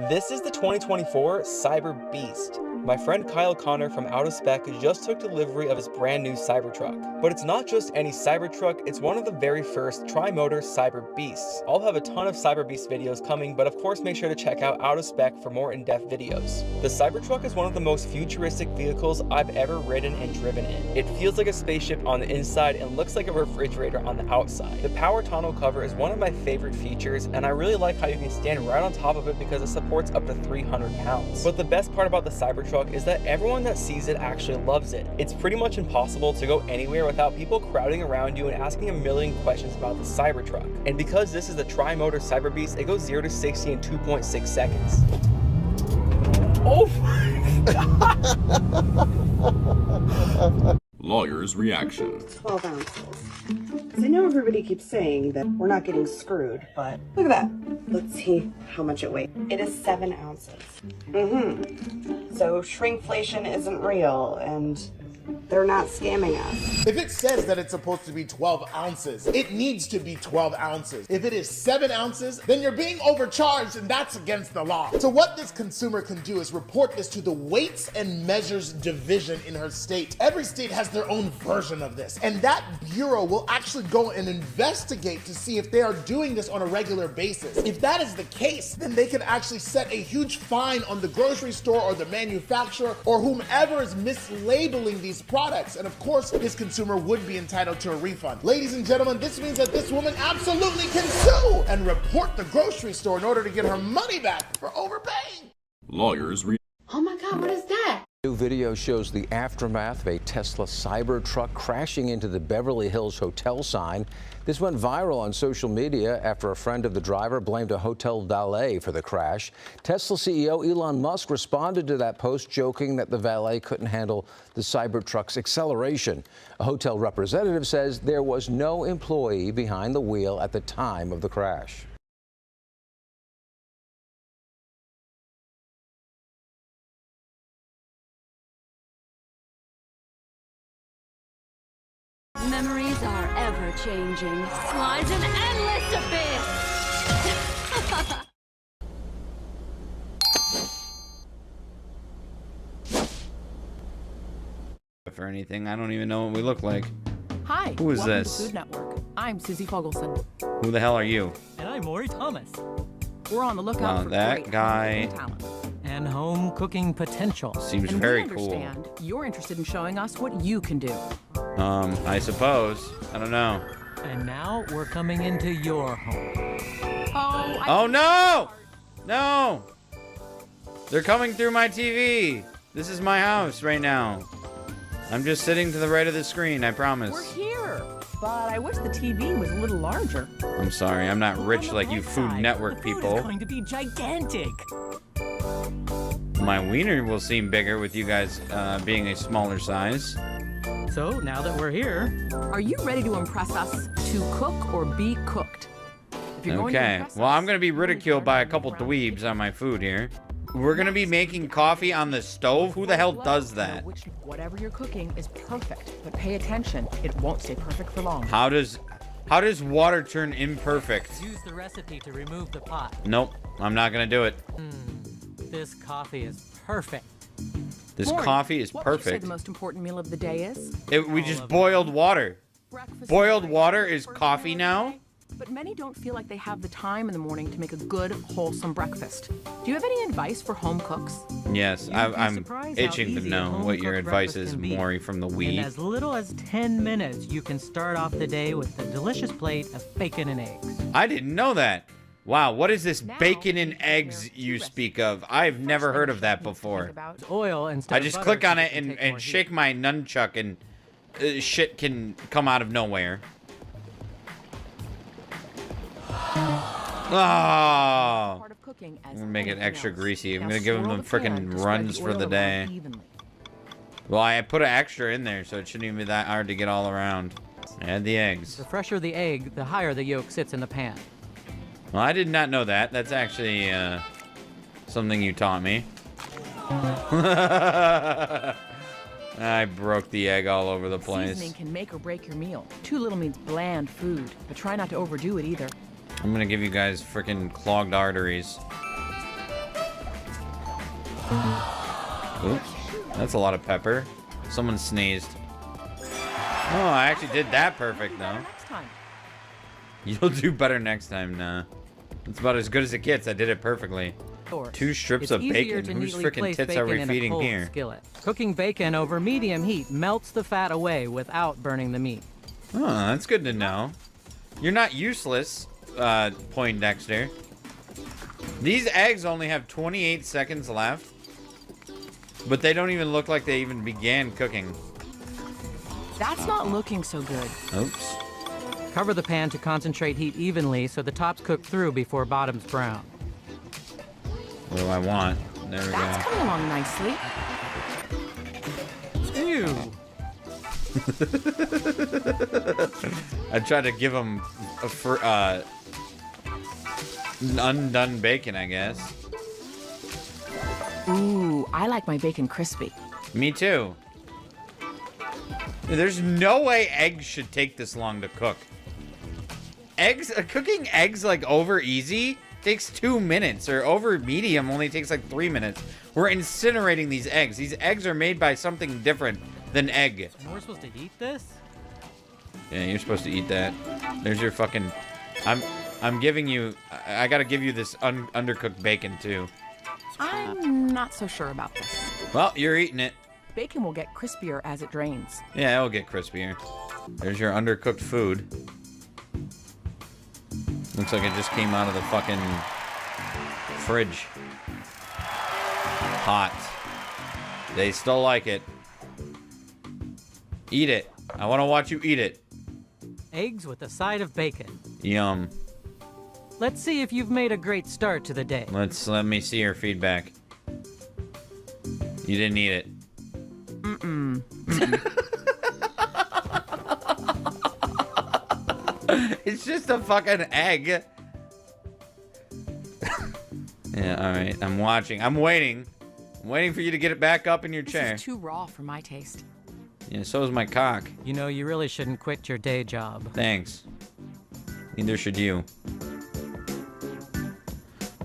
This is the 2024 Cyber Beast. My friend Kyle Connor from Out of Spec just took delivery of his brand new Cybertruck. But it's not just any Cybertruck, it's one of the very first tri-motor Cyber Beasts. I'll have a ton of Cyber Beast videos coming, but of course make sure to check out Out of Spec for more in-depth videos. The Cybertruck is one of the most futuristic vehicles I've ever ridden and driven in. It feels like a spaceship on the inside and looks like a refrigerator on the outside. The power tonneau cover is one of my favorite features, and I really like how you can stand right on top of it because it supports up to 300 pounds. But the best part about the Cybertruck is that everyone that sees it actually loves it. It's pretty much impossible to go anywhere without people crowding around you and asking a million questions about the Cybertruck. And because this is the tri-motor Cyber Beast, it goes 0 to 60 in 2.6 seconds. Oh my God! Lawyer's reaction. 12 ounces. I know everybody keeps saying that we're not getting screwed, but look at that. Let's see how much it weighs. It is 7 ounces. So shrinkflation isn't real, and they're not scamming us. If it says that it's supposed to be 12 ounces, it needs to be 12 ounces. If it is 7 ounces, then you're being overcharged and that's against the law. So what this consumer can do is report this to the Weights and Measures Division in her state. Every state has their own version of this, and that bureau will actually go and investigate to see if they are doing this on a regular basis. If that is the case, then they can actually set a huge fine on the grocery store or the manufacturer or whomever is mislabeling these products, and of course this consumer would be entitled to a refund. Ladies and gentlemen, this means that this woman absolutely can sue and report the grocery store in order to get her money back for overpaying. Lawyer's reaction. Oh my God, what is that? New video shows the aftermath of a Tesla Cybertruck crashing into the Beverly Hills hotel sign. This went viral on social media after a friend of the driver blamed a hotel valet for the crash. Tesla CEO Elon Musk responded to that post, joking that the valet couldn't handle the Cybertruck's acceleration. A hotel representative says there was no employee behind the wheel at the time of the crash. Memories are ever-changing. Lies an endless abyss! For anything, I don't even know what we look like. Hi. Who is welcome this? To Food Network. I'm Susie Fogelson. Who the hell are you? And I'm Maury Thomas. We're on the lookout for that great guy home talent. And home cooking potential. Seems And very we cool. understand you're interested in showing us what you can do. I suppose. I don't know. And now we're coming into your home. Oh no! No! They're coming through my TV. This is my house right now. I'm just sitting to the right of the screen, I promise. We're here, but I wish the TV was a little larger. I'm sorry, I'm not rich like you Food Network the food people. is going to be gigantic. My wiener will seem bigger with you guys being a smaller size. So now that we're here, Are you ready to impress us, to cook or be cooked? If you're going to Okay, impress well, us, I'm gonna be ridiculed by a couple dweebs on my food here. We're gonna be making coffee on the stove? Who the hell does that? Whatever you're cooking is perfect, but pay attention. It won't stay perfect for long. How does water turn imperfect? use the recipe to remove the pot. Nope, I'm not gonna do it. This coffee is perfect. This Maury, coffee is what would you say perfect. the most important meal of the day is? We just boiled water. Breakfast Boiled is water the is first coffee meal now? of the day, But many don't feel like they have the time in the morning to make a good, wholesome breakfast. Do you have any advice for home cooks? Yes, You'd be I'm surprised how itching to easy a know what your home-cooked advice breakfast is, can be. Maury from the In Wii. as little as 10 minutes, you can start off the day with a delicious plate of bacon and eggs. I didn't know that. Wow, what is this Now, bacon and we prepare eggs two you recipes. speak of? I've never First heard thing of that you need to think before. about- Oil instead I of just butter click so on you it can take more and heat. shake my nunchuck and shit can come out of nowhere. Oh, Part of cooking as I'm gonna make it anything extra else. greasy. I'm Now gonna give them swirl the the pan frickin' to spread runs the for oil the day. around evenly. Well, I put an extra in there, so it shouldn't even be that hard to get all around. Add the eggs. The fresher the egg, the higher the yolk sits in the pan. Well, I did not know that. That's actually something you taught me. I broke the egg all over the place. Seasoning can make or break your meal. Too little means bland food, but try not to overdo it either. I'm gonna give you guys freaking clogged arteries. Oops. That's a lot of pepper. Someone sneezed. Oh, I actually did that perfect, though. Next time. You'll do better next time, nah. It's about as good as it gets. I did it perfectly. 2 strips of bacon. Whose freaking tits are we feeding here? Skillet. Cooking bacon over medium heat melts the fat away without burning the meat. Oh, that's good to know. You're not useless, Poindexter. These eggs only have 28 seconds left, but they don't even look like they even began cooking. That's not looking so good. Oops. Cover the pan to concentrate heat evenly so the tops cook through before bottoms brown. What do I want? There we That's go. coming along nicely. Ew. I tried to give him a undone bacon, I guess. Ooh, I like my bacon crispy. Me too. There's no way eggs should take this long to cook. Cooking eggs like over easy takes 2 minutes, or over medium only takes like 3 minutes. We're incinerating these eggs. These eggs are made by something different than egg. And we're supposed to eat this? Yeah, you're supposed to eat that. There's your fucking... I'm giving you... I gotta give you this undercooked bacon too. I'm not so sure about this. Well, you're eating it. Bacon will get crispier as it drains. Yeah, it'll get crispier. There's your undercooked food. Looks like it just came out of the fucking fridge. Hot. They still like it. Eat it. I want to watch you eat it. Eggs with a side of bacon. Yum. Let's see if you've made a great start to the day. Let me see your feedback. You didn't eat it. It's just a fucking egg. Yeah, alright. I'm watching. I'm waiting. I'm waiting for you to get it back up in your chair. This is too raw for my taste. Yeah, so is my cock. You know, you really shouldn't quit your day job. Thanks. Neither should you.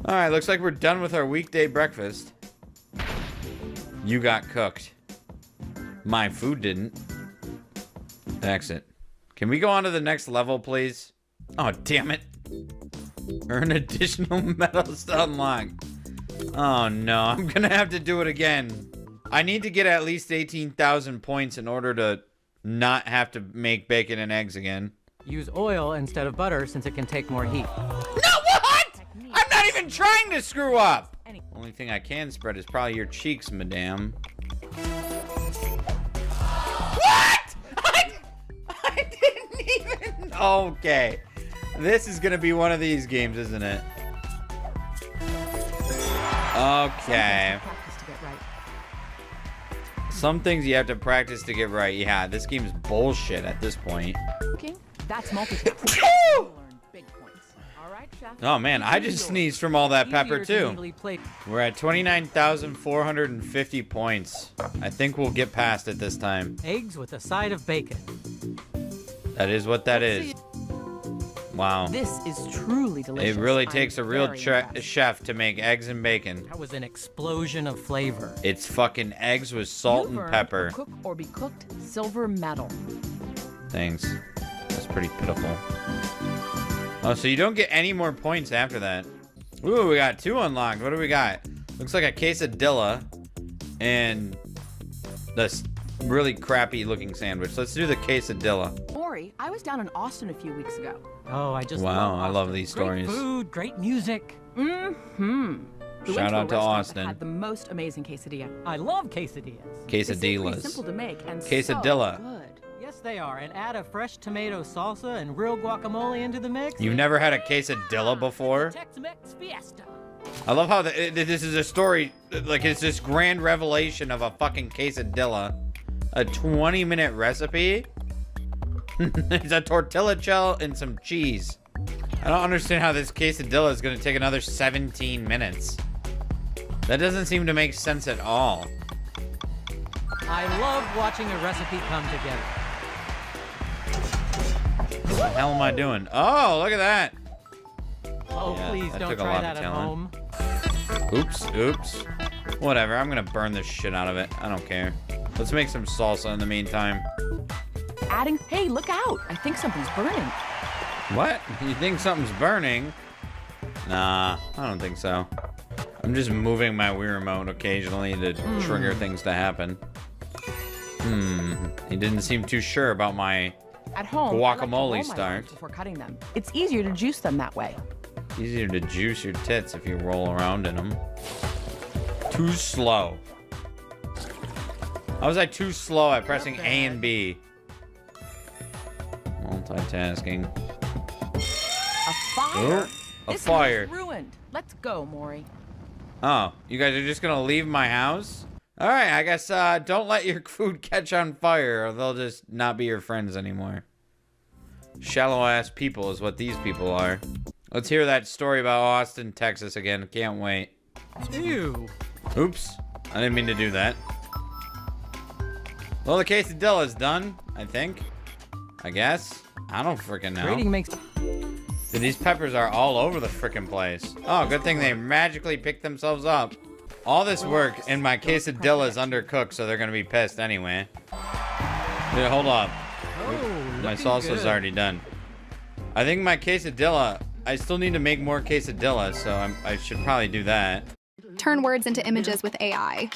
Alright, looks like we're done with our weekday breakfast. You got cooked. My food didn't. Exit. Can we go on to the next level, please? Oh, damn it. Earn additional medals to unlock. Oh, no. I'm gonna have to do it again. I need to get at least 18,000 points in order to not have to make bacon and eggs again. Use oil instead of butter since it can take more heat. No, what? I'm not even trying to screw up. Only thing I can spread is probably your cheeks, madame. What? I didn't even... Okay. This is gonna be one of these games, isn't it? Okay. Some things you have to practice to get right. Yeah, this game's bullshit at this point. That's multitasking. You'll learn big points. All right, chef. Oh man, I just sneezed from all that pepper too. We're at 29,450 points. I think we'll get past it this time. Eggs with a side of bacon. That is what that is. Wow. This is truly delicious. It really takes a real chef to make eggs and bacon. That was an explosion of flavor. It's fucking eggs with salt and pepper. Cook or be cooked, silver medal. Thanks. That's pretty pitiful. Oh, so you don't get any more points after that. Ooh, we got 2 unlocked. What do we got? Looks like a quesadilla and this really crappy looking sandwich. Let's do the quesadilla. Ori, I was down in Austin a few weeks ago. Oh, I just Wow, love I love these Great stories. food, great music. Mm-hmm. Shout out to Austin. Had the most amazing quesadilla. I love quesadillas. They seem pretty Quesadillas. simple to make and Quesadilla. so good. Yes, they are. And add a fresh tomato salsa and real guacamole into the mix. You've never had a quesadilla before? Tex-Mex fiesta. I love how this is a story, like it's this grand revelation of a fucking quesadilla. A 20-minute recipe? It's a tortilla shell and some cheese. I don't understand how this quesadilla is gonna take another 17 minutes. That doesn't seem to make sense at all. I love watching a recipe come together. What the hell am I doing? Oh, look at that. Oh, Yeah, please that don't took a try lot that of at talent. home. Oops, oops. Whatever, I'm gonna burn the shit out of it. I don't care. Let's make some salsa in the meantime. Adding, hey, look out. I think something's burning. What? You think something's burning? Nah, I don't think so. I'm just moving my Wii remote occasionally to trigger things to happen. He didn't seem too sure about my At home, guacamole I like to roll my start. legs before cutting them. It's easier to juice them that way. Easier to juice your tits if you roll around in them. Too slow. How was I too slow at pressing A and B? Multitasking. A fire? Ooh, a This fire. house ruined. Let's go, Maury. Oh, you guys are just gonna leave my house? All right, I guess don't let your food catch on fire or they'll just not be your friends anymore. Shallow ass people is what these people are. Let's hear that story about Austin, Texas again. Can't wait. Ew. Oops, I didn't mean to do that. Well, the quesadilla is done, I think. I guess. I don't freaking know. Rating makes. Dude, these peppers are all over the freaking place. Oh, good thing they magically picked themselves up. All this work and my quesadilla is undercooked, so they're gonna be pissed anyway. Dude, hold up. My salsa's already done. I think my quesadilla, I still need to make more quesadilla, so I should probably do that. Turn words into images with AI.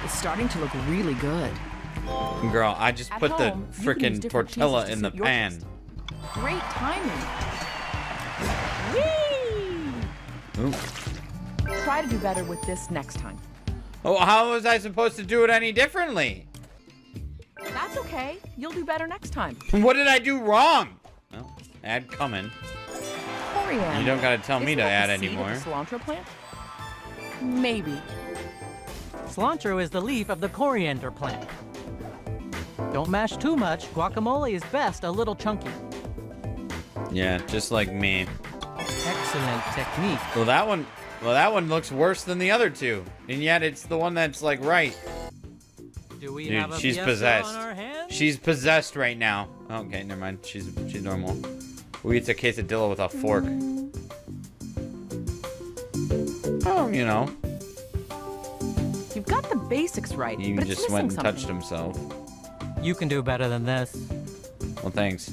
It's starting to look really good. Girl, I just At put the home, you can use frickin' different tortilla cheeses to in the suit your pan. taste. Great timing. Whee! Ooh. Try to do better with this next time. Oh, how was I supposed to do it any differently? That's okay. You'll do better next time. What did I do wrong? Well, add cumin. Coriander. You don't gotta tell me Isn't to that add the seed anymore. of the cilantro plant? Maybe. Cilantro is the leaf of the coriander plant. Don't mash too much. Guacamole is best a little chunky. Yeah, just like me. Excellent technique. Well, that one looks worse than the other two, and yet it's the one that's like right. Do we Dude, have a she's fiesta possessed. on our hands? She's possessed right now. Okay, never mind. She's normal. We eat a quesadilla with a fork. Oh, you know, You've got the basics right, he but it's just missing went and something. touched himself. You can do better than this. Well, thanks.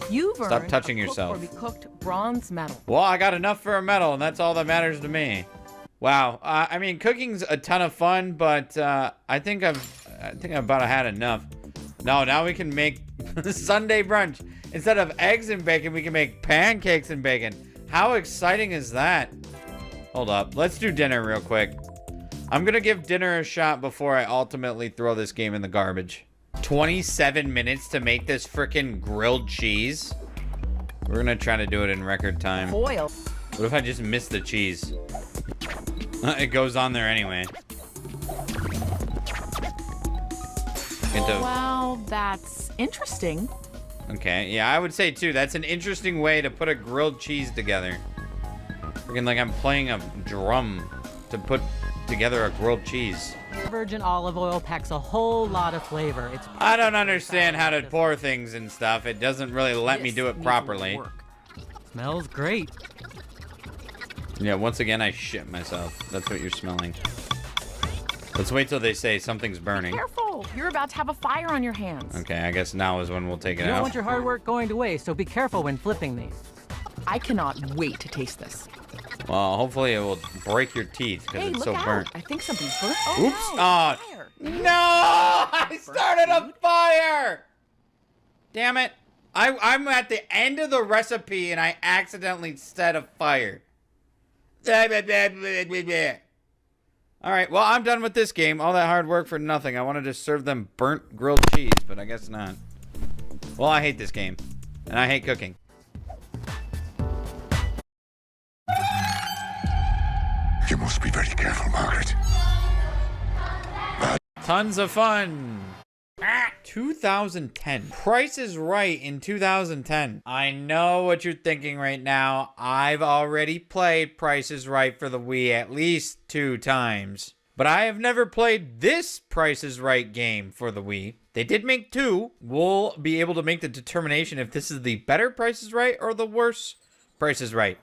You've Stop earned touching a yourself. cooked or be cooked bronze medal. Well, I got enough for a medal, and that's all that matters to me. Wow. I mean, cooking's a ton of fun, but I think I've about had enough. No, now we can make Sunday brunch. Instead of eggs and bacon, we can make pancakes and bacon. How exciting is that? Hold up. Let's do dinner real quick. I'm gonna give dinner a shot before I ultimately throw this game in the garbage. 27 minutes to make this frickin' grilled cheese. We're gonna try to do it in record time. Foil. What if I just miss the cheese? It goes on there anyway. Well, that's interesting. Okay, yeah, I would say too, that's an interesting way to put a grilled cheese together. Freaking like I'm playing a drum to put together a grilled cheese. Virgin olive oil packs a whole lot of flavor. It's I don't understand how to pour things and stuff. It doesn't really let me do it properly. Smells great. Yeah, once again, I shit myself. That's what you're smelling. Let's wait till they say something's burning. Careful. You're about to have a fire on your hands. Okay, I guess now is when we'll take it You don't out. want your hard work going to waste, so be careful when flipping these. I cannot wait to taste this. Well, hopefully it will break your teeth because Hey, it's look so out. burnt. I think something's burnt. Oh, Oops. no. Oh, Fire. no! I started a fire! Damn it. I'm at the end of the recipe and I accidentally set a fire. All right, well, I'm done with this game. All that hard work for nothing. I wanted to serve them burnt grilled cheese, but I guess not. Well, I hate this game. And I hate cooking. You must be very careful, Margaret. Tons of fun. 2010. Price is Right in 2010. I know what you're thinking right now. I've already played Price is Right for the Wii at least 2 times. But I have never played this Price is Right game for the Wii. They did make 2. We'll be able to make the determination if this is the better Price is Right or the worse Price is Right.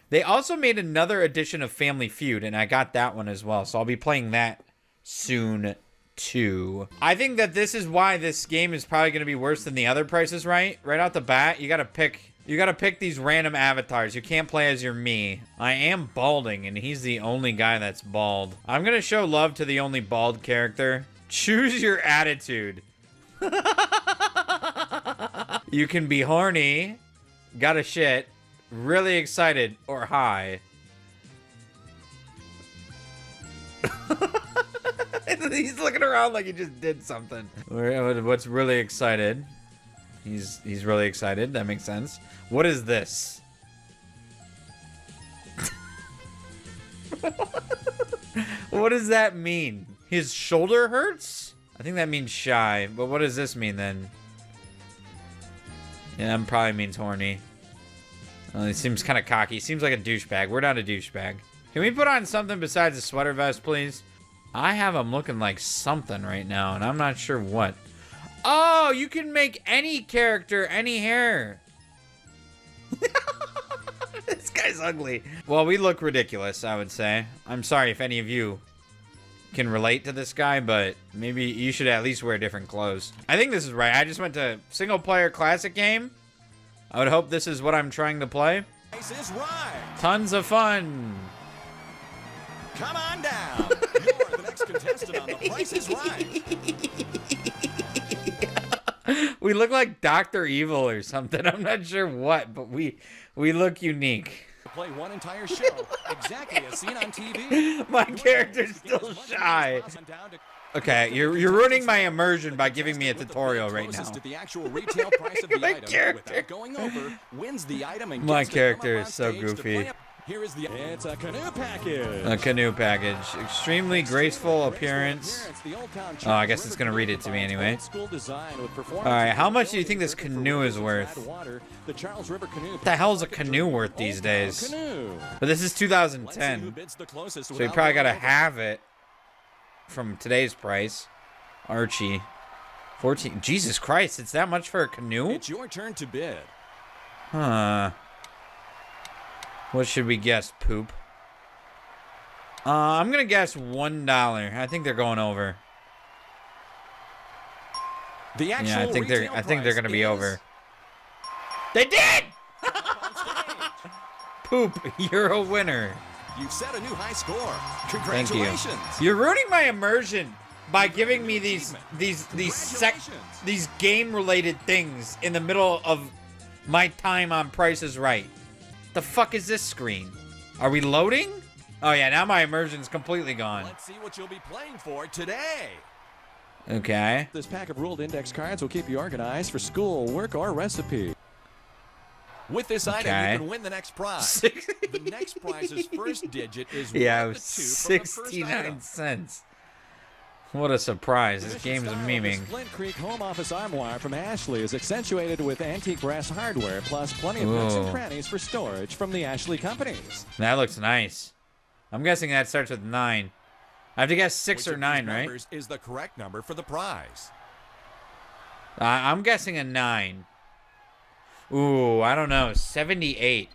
They also made another edition of Family Feud, and I got that one as well. So I'll be playing that soon, too. I think that this is why this game is probably going to be worse than the other Price is Right. Right out the bat, you got to pick these random avatars. You can't play as your me. I am balding, and he's the only guy that's bald. I'm going to show love to the only bald character. Choose your attitude. You can be horny, gotta shit, really excited, or high. He's looking around like he just did something. What's really excited? He's really excited. That makes sense. What is this? What does that mean? His shoulder hurts? I think that means shy. But what does this mean then? Yeah, that probably means horny. He seems kind of cocky. He seems like a douchebag. We're not a douchebag. Can we put on something besides a sweater vest, please? I have him looking like something right now, and I'm not sure what. Oh, you can make any character any hair. This guy's ugly. Well, we look ridiculous, I would say. I'm sorry if any of you can relate to this guy, but maybe you should at least wear different clothes. I think this is right. I just went to single player classic game. I would hope this is what I'm trying to play. Price is Right. Tons of fun. Come on down. You're the next contestant on The Price is Right. We look like Dr. Evil or something. I'm not sure what, but we look unique. Play one entire show, exactly as seen on TV. My character's still shy. Okay, you're ruining my immersion by giving me a tutorial right now. To the actual retail price of the My item character. without going over wins the item and My gets to come up character on is so stage to goofy. play. Here is the it's a canoe package. A canoe package. Extremely graceful appearance. Oh, I guess it's going to read it to me anyway. Alright, how much do you think this canoe is worth? What the hell is a canoe worth these days? But this is 2010. So you probably got to have it from today's price. Archie. 14. Jesus Christ, it's that much for a canoe? It's your turn to bid. Huh. What should we guess, poop? I'm gonna guess $1. I think they're going over. The actual Yeah, I think they're gonna be over. They did! Poop, you're a winner. You've set a new high score. Thank you. Congratulations. You're ruining my immersion by giving me these game-related things in the middle of my time on Price is Right. The fuck is this screen? Are we loading? Oh yeah, now my immersion's completely gone. Let's see what you'll be playing for today. Okay. This pack of ruled index cards will keep you organized for school, work, or recipe. With this item, you can win the next prize. The next prize's first digit is yeah, one it of was the two from the first 69 item. cents. What a surprise. This game's memeing. Flint Creek home office armoire from Ashley is accentuated with antique brass hardware plus plenty of nooks and Ooh. crannies for storage from the Ashley companies. That looks nice. I'm guessing that starts with 9. I have to guess 6 Which or of 9, these right? numbers is the correct number for the prize? I'm guessing a 9. Ooh, I don't know. 78.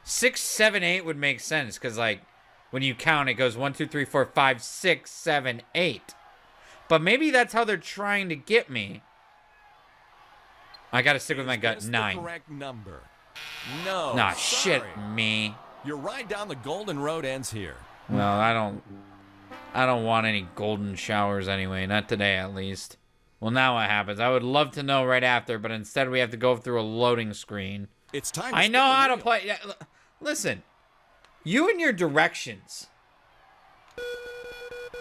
6, 7, 8 would make sense because, like, when you count, it goes 1, 2, 3, 4, 5, 6, 7, 8. But maybe that's how they're trying to get me. I gotta stick with my gut. Is this 9. the correct number? No. Nah, sorry. shit, me. Your ride down the Golden Road ends here. Well, I don't want any golden showers anyway. Not today, at least. Well, now what happens? I would love to know right after, but instead we have to go through a loading screen. It's time. I know how to play. Yeah, listen, you and your directions.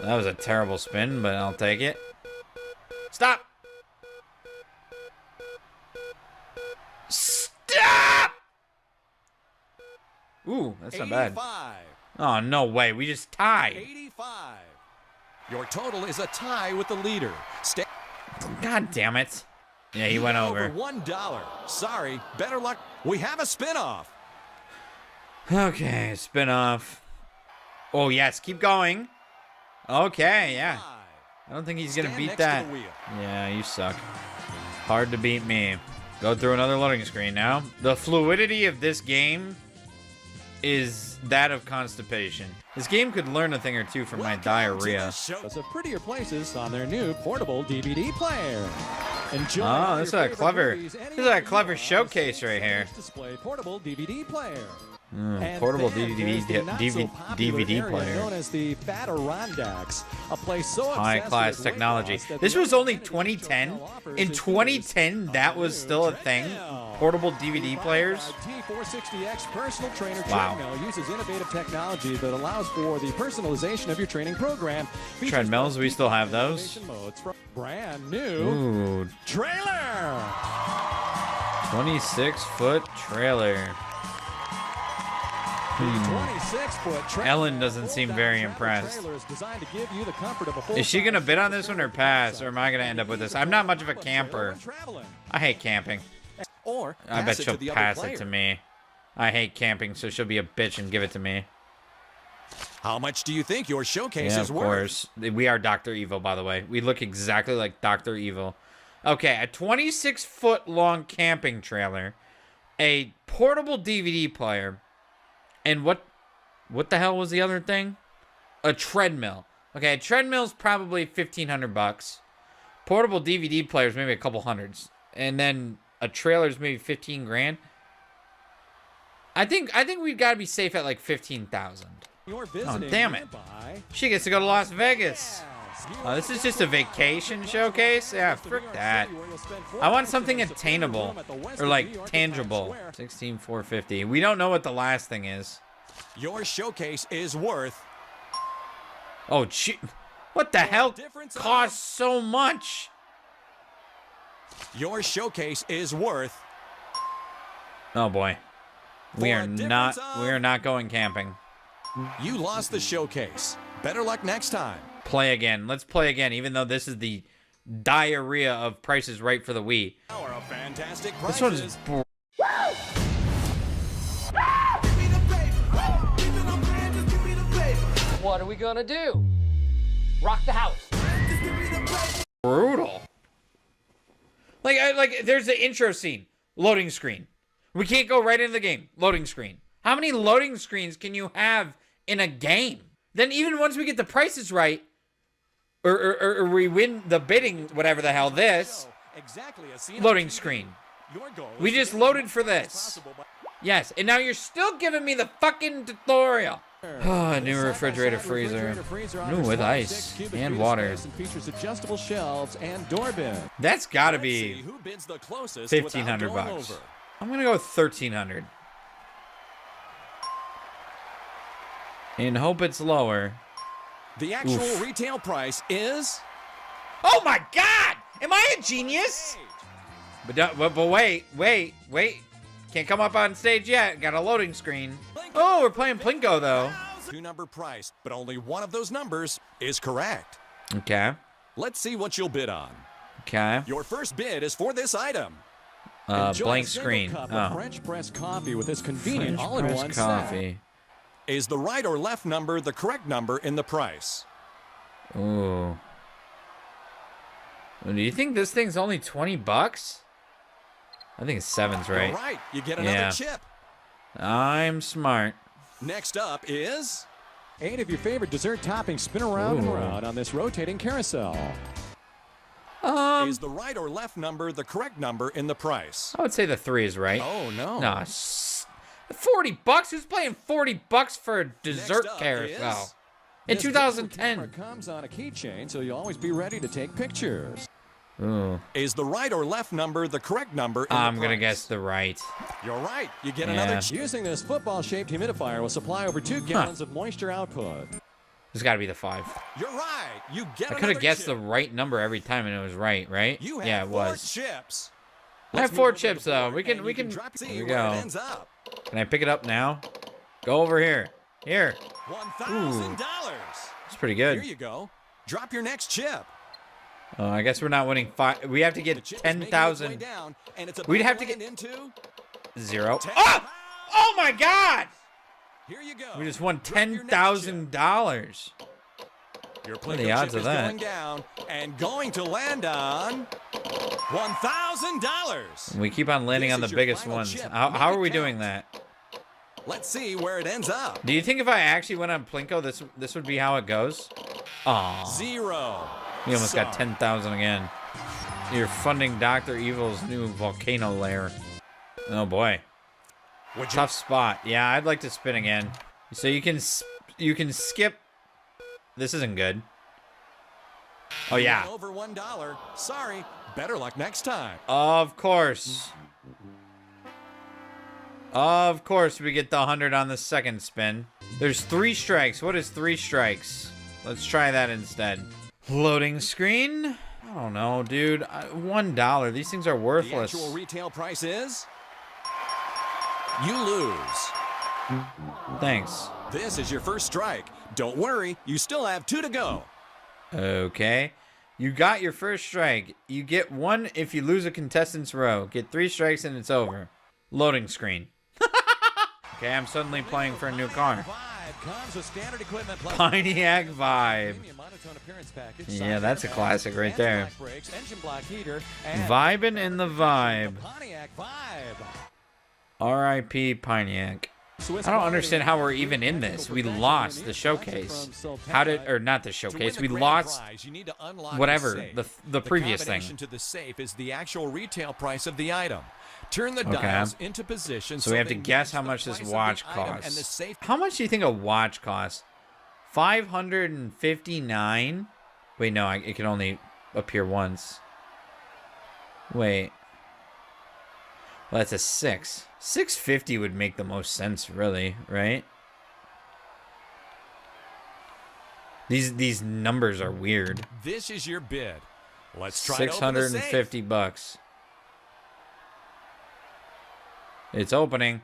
That was a terrible spin, but I'll take it. Stop! Stop! Ooh, that's not bad. 85. Oh, no way. We just tied. 85. Your total is a tie with the leader. God damn it. Yeah, he went over. $1. Sorry. Better luck. We have a spin-off. Okay, spin off. Oh, yes. Keep going. Okay, yeah. I don't think he's going to beat that. Yeah, you suck. Hard to beat me. Go through another loading screen now. The fluidity of this game is that of constipation. This game could learn a thing or two from my diarrhea. Of prettier places on their new portable DVD player. Enjoy Oh, this is a clever showcase right here. Display portable DVD player. Portable DVD player. Known as the Adirondacks, a place so high-class technology. This was only 2010. In 2010, that was still a thing. Portable DVD players. T460X personal trainer Wow. treadmill uses innovative technology that allows for the personalization of your training program. Treadmills, we still have those. Brand new Ooh, trailer. 26-foot trailer. 26-foot trailer. Ellen doesn't seem very impressed. Is she gonna bid on this one or pass, or am I gonna end up with this? I'm not much of a camper. I hate camping. Or I bet she'll pass it to me. I hate camping, so she'll be a bitch and give it to me. How much do you think your showcase Yeah, is of worth? course. We are Dr. Evil, by the way. We look exactly like Dr. Evil. Okay, a 26-foot long camping trailer, a portable DVD player, and what the hell was the other thing? A treadmill. Okay, a treadmill's probably $1,500. Portable DVD players maybe a couple hundreds, and then a trailer's maybe 15 grand. I think we've got to be safe at like 15,000. Oh, damn it. She gets to go to Las Vegas. Oh, this is just a vacation showcase? Yeah, frick that. I want something attainable. Or, like, tangible. 16,450. We don't know what the last thing is. Your showcase is worth... Oh, gee. What the hell costs so much? Your showcase is worth... Oh, boy. We are not going camping. You lost the showcase. Better luck next time. Play again. Let's play again, even though this is the diarrhea of Price is Right for the Wii. This one is... What are we gonna do? Rock the house. Brutal. Like there's the intro scene. Loading screen. We can't go right into the game. Loading screen. How many loading screens can you have in a game? Then even once we get the prices right, or we win the bidding, whatever the hell this, loading screen. We just loaded for this. Yes, and now you're still giving me the fucking tutorial. Oh, a new refrigerator freezer. New with ice and water. Features adjustable shelves and door bin. That's gotta be $1,500. I'm gonna go with 1,300. And hope it's lower. The actual retail price is... Oh my God! Am I a genius? But wait. Can't come up on stage yet. Got a loading screen. Oh, we're playing Plinko though. Two-number price, but only one of those numbers is correct. Okay. Let's see what you'll bid on. Okay. Your first bid is for this item. Blank screen. Cup of French press coffee with this convenient all-in-one coffee. Is the right or left number the correct number in the price? Ooh. Do you think this thing's only $20? I think 7's right. All right, you get another chip. I'm smart. Next up is... 8 of your favorite dessert toppings spin around and around on this rotating carousel. Is the right or left number the correct number in the price? I would say the 3 is right. Oh, no. Nah, $40? Who's paying $40 for a dessert carousel? In 2010. It comes on a keychain, so you'll always be ready to take pictures. Ooh. Is the right or left number the correct number in I'm the gonna price? guess the right. You're right. You get another chip. Using this football-shaped humidifier will supply over 2 gallons of moisture output. There's got to be the 5. You're right. You get I could have guessed the right number every time and it was right? You have yeah, it 4 was. chips. I have 4 chips though. We can. Here we go. Can I pick it up now? Go over here. Here. $1,000. It's pretty good. Here you go. Drop your next chip. I guess we're not winning 5. We have to get 10,000. We'd have to get into 0. Oh! Oh my God! Here you go. We just won $10,000. What are the odds of that? Going down and going to land on $1,000. We keep on landing on the biggest ones. How are we doing that? Let's see where it ends up. Do you think if I actually went on Plinko, this would be how it goes? Aw. 0. You almost got 10,000 again. You're funding Dr. Evil's new volcano lair. Oh boy. Tough spot. Yeah, I'd like to spin again. So you can skip. This isn't good. Oh yeah. Over $1. Sorry. Better luck next time. Of course. Of course we get the 100 on the second spin. There's 3 strikes. What is 3 strikes? Let's try that instead. Loading screen? I don't know, dude. $1. These things are worthless. The actual retail price is... You lose. Thanks. This is your first strike. Don't worry, you still have 2 to go. Okay. You got your first strike. You get 1 if you lose a contestant's row. Get 3 strikes and it's over. Loading screen. Okay, I'm suddenly playing for a new car. Pontiac Vibe. Yeah, that's a classic right there. Vibin' in the vibe. R.I.P. Pontiac. I don't understand how we're even in this. We lost the showcase. How did, or not the showcase, we lost whatever, the previous thing. To the safe is the actual retail price of the item. Turn the dials into position. So we have to guess how much this watch costs. How much do you think a watch costs? 559? Wait, no, it can only appear once. Wait. Well, that's a 6. 650 would make the most sense, really, right? These numbers are weird. This is your bid. Let's try $650. It's opening.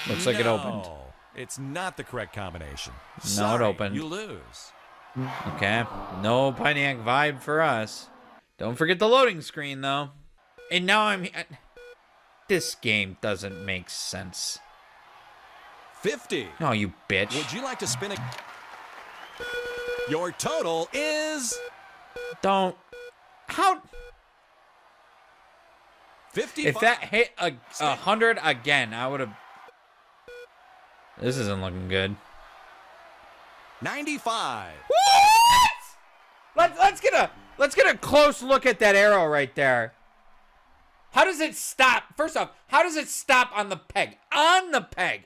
Looks like it opened. It's not the correct combination. No, Sorry, it opened. You lose. Okay. No Pontiac Vibe for us. Don't forget the loading screen, though. And now this game doesn't make sense. 50. Oh, you bitch. Would you like to spin it? Your total is... Don't. How... 50. If that hit 100 again, I would have... This isn't looking good. 95. What? Let's get a close look at that arrow right there. How does it stop? First off, how does it stop on the peg? On the peg.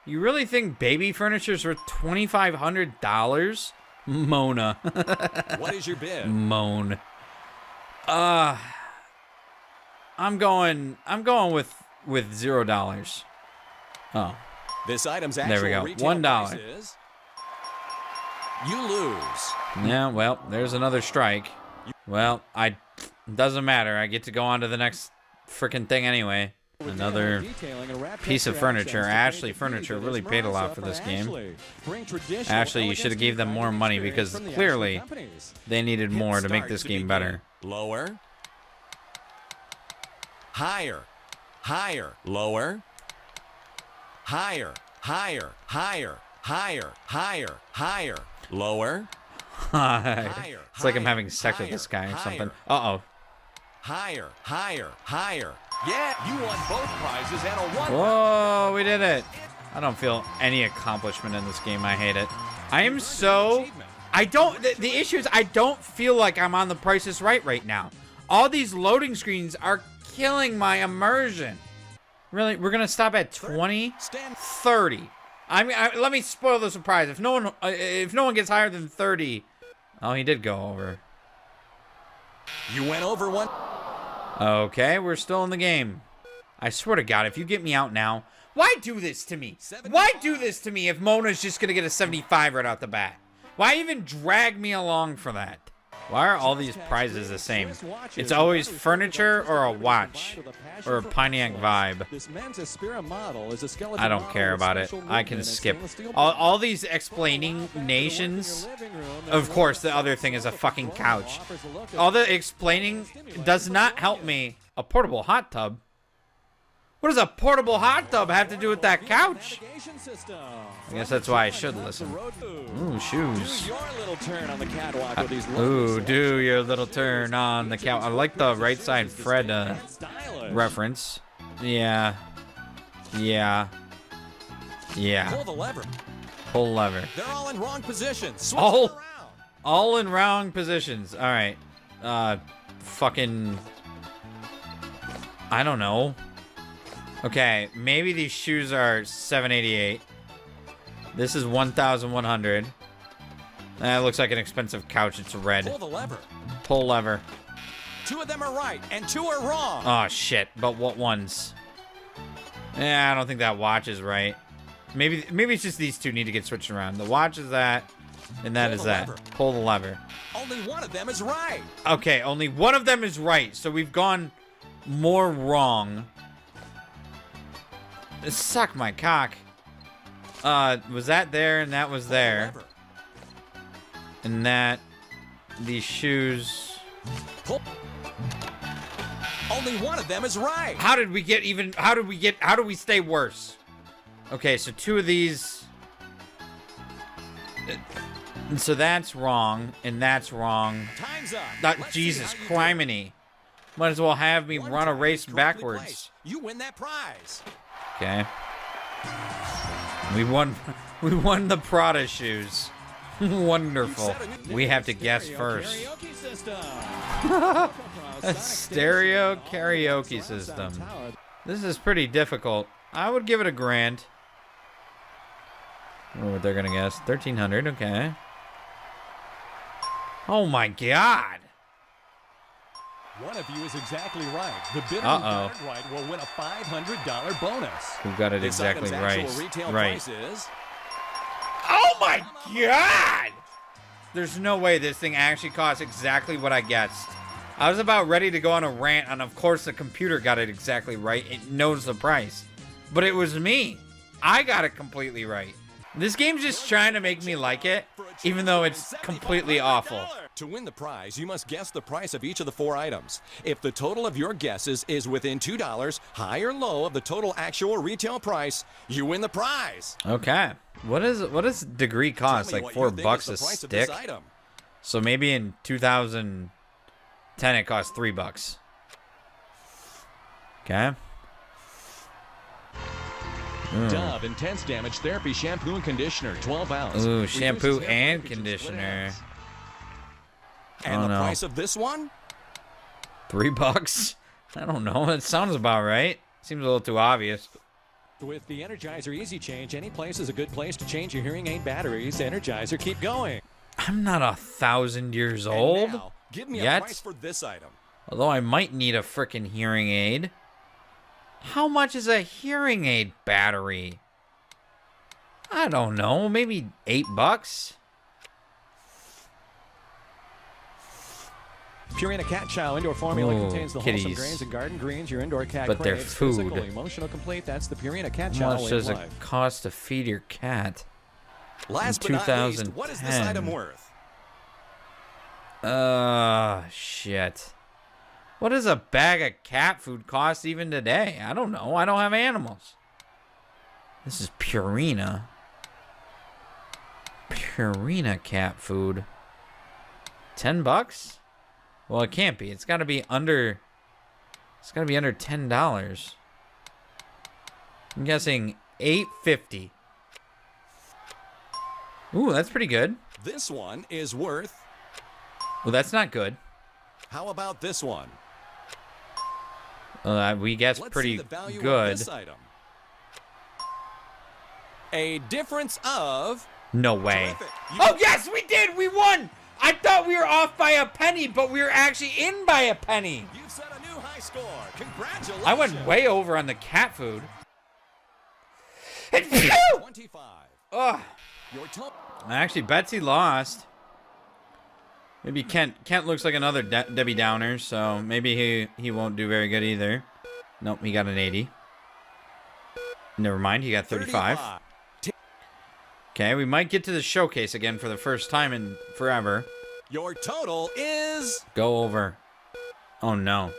You really think baby furniture's worth $2,500? Mona. What is your bid? Moan. I'm going with $0. Oh. This item's There actual we go. retail $1. price is... You lose. Yeah, well, there's another strike. Well, doesn't matter. I get to go on to the next freaking thing anyway. Another piece of furniture. Ashley Furniture really paid a lot for this game. Ashley, you should have gave them more money because clearly they needed more to make this game better. Lower. Higher. Higher. Lower. Higher. Higher. Higher. Higher. Higher. Higher. Lower. It's like I'm having sex with this guy or something. Uh-oh. Higher. Higher. Higher. Yeah, you won both prizes and a one. Whoa, we did it. I don't feel any accomplishment in this game. I hate it. I am so... The issue is I don't feel like I'm on The Price is Right now. All these loading screens are killing my immersion. Really? We're going to stop at 20? 30. Let me spoil the surprise. If no one gets higher than 30... Oh, he did go over. You went over one. Okay, we're still in the game. I swear to God, if you get me out now... Why do this to me? Why do this to me if Mona's just going to get a 75 right out the bat? Why even drag me along for that? Why are all these prizes the same? It's always furniture or a watch or a Pontiac Vibe. I don't care about it. I can skip. All these explaining nations. Of course, the other thing is a fucking couch. All the explaining does not help me. A portable hot tub? What does a portable hot tub have to do with that couch? I guess that's why I should listen. Ooh, shoes. Ooh, do your little turn on the couch. I like the right side Fred reference. Yeah. Yeah. Yeah. Pull the lever. Pull lever. They're all in wrong positions. Switch All in wrong positions. All right. Fucking. I don't know. Okay, maybe these shoes are $788. This is 1,100. That looks like an expensive couch. It's red. Pull the lever. Pull lever. 2 of them are right and 2 are wrong. Oh shit! But what ones? Yeah, I don't think that watch is right. Maybe it's just these two need to get switched around. The watch is that, and that is that. Pull the lever. Only one of them is right. Okay, only one of them is right. So we've gone more wrong. Suck my cock. Was that there and that was there? And that, these shoes. Pull. Only one of them is right. How did we stay worse? Okay, so 2 of these. So that's wrong, and that's wrong. Time's up. Jesus criminy. Might as well have me run a race backwards. You win that prize. Okay. We won the Prada shoes. Wonderful. We have to guess first. A stereo karaoke system. This is pretty difficult. I would give it $1,000. I don't know what they're gonna guess. 1,300, okay. Oh my god! One of you is exactly right. The bidder who got it right will win a $500 bonus. Who got it exactly right? Price is... Oh my god! There's no way this thing actually costs exactly what I guessed. I was about ready to go on a rant, and of course the computer got it exactly right. It knows the price. But it was me. I got it completely right. This game's just trying to make me like it, even though it's completely awful. To win the prize, you must guess the price of each of the 4 items. If the total of your guesses is within $2, high or low of the total actual retail price, you win the prize. Okay. What does degree cost? Like $4 a stick? So maybe in 2010 it cost $3. Okay. Dove Intense Damage Therapy Shampoo and Conditioner, 12 ounce. Ooh, shampoo and conditioner. And the price of this one? $3? I don't know. It sounds about right. Seems a little too obvious. With the Energizer Easy Change, any place is a good place to change your hearing aid batteries. Energizer, keep going. I'm not 1,000 years old now, give me yet. A price for this item. Although I might need a frickin' hearing aid. How much is a hearing aid battery? I don't know. Maybe $8? Purina Cat Chow Indoor Formula contains the kitties. wholesome grains and garden greens your indoor cat But they're craves. food. Physical, emotional, complete. That's the Purina Cat How Chow much way does of it life. cost to feed your cat? Last in but not least, what is this item worth? Shit. What does a bag of cat food cost even today? I don't know. I don't have animals. This is Purina. Purina cat food. $10? Well, it can't be. It's got to be under. It's got to be under $10. I'm guessing $8.50. Ooh, that's pretty good. This one is worth. Well, that's not good. How about this one? We guess Let's pretty see the value good. Of this item. A difference of. No way. Oh, yes, we did. We won. I thought we were off by a penny, but we were actually in by a penny. You've set a new high score. Congratulations. I went way over on the cat food. 25. Ugh. Actually, Betsy lost. Maybe Kent looks like another Debbie Downer, so maybe he won't do very good either. Nope, he got an 80. Never mind, he got 35. Okay, we might get to the showcase again for the first time in forever. Your total is. Go over. Oh no.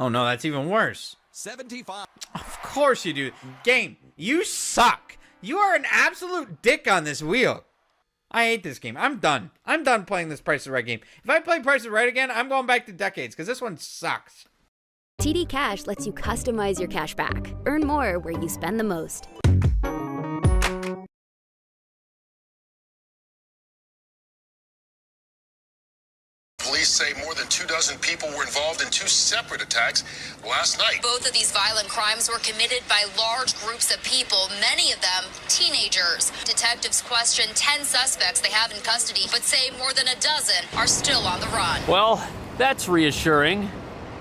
Oh no, that's even worse. 75. Of course you do. Game, you suck. You are an absolute dick on this wheel. I hate this game. I'm done. I'm done playing this Price is Right game. If I play Price is Right again, I'm going back to decades because this one sucks. TD Cash lets you customize your cash back. Earn more where you spend the most. Police say more than 24 people were involved in 2 separate attacks last night. Both of these violent crimes were committed by large groups of people, many of them teenagers. Detectives question 10 suspects they have in custody, but say more than a dozen are still on the run. Well, that's reassuring.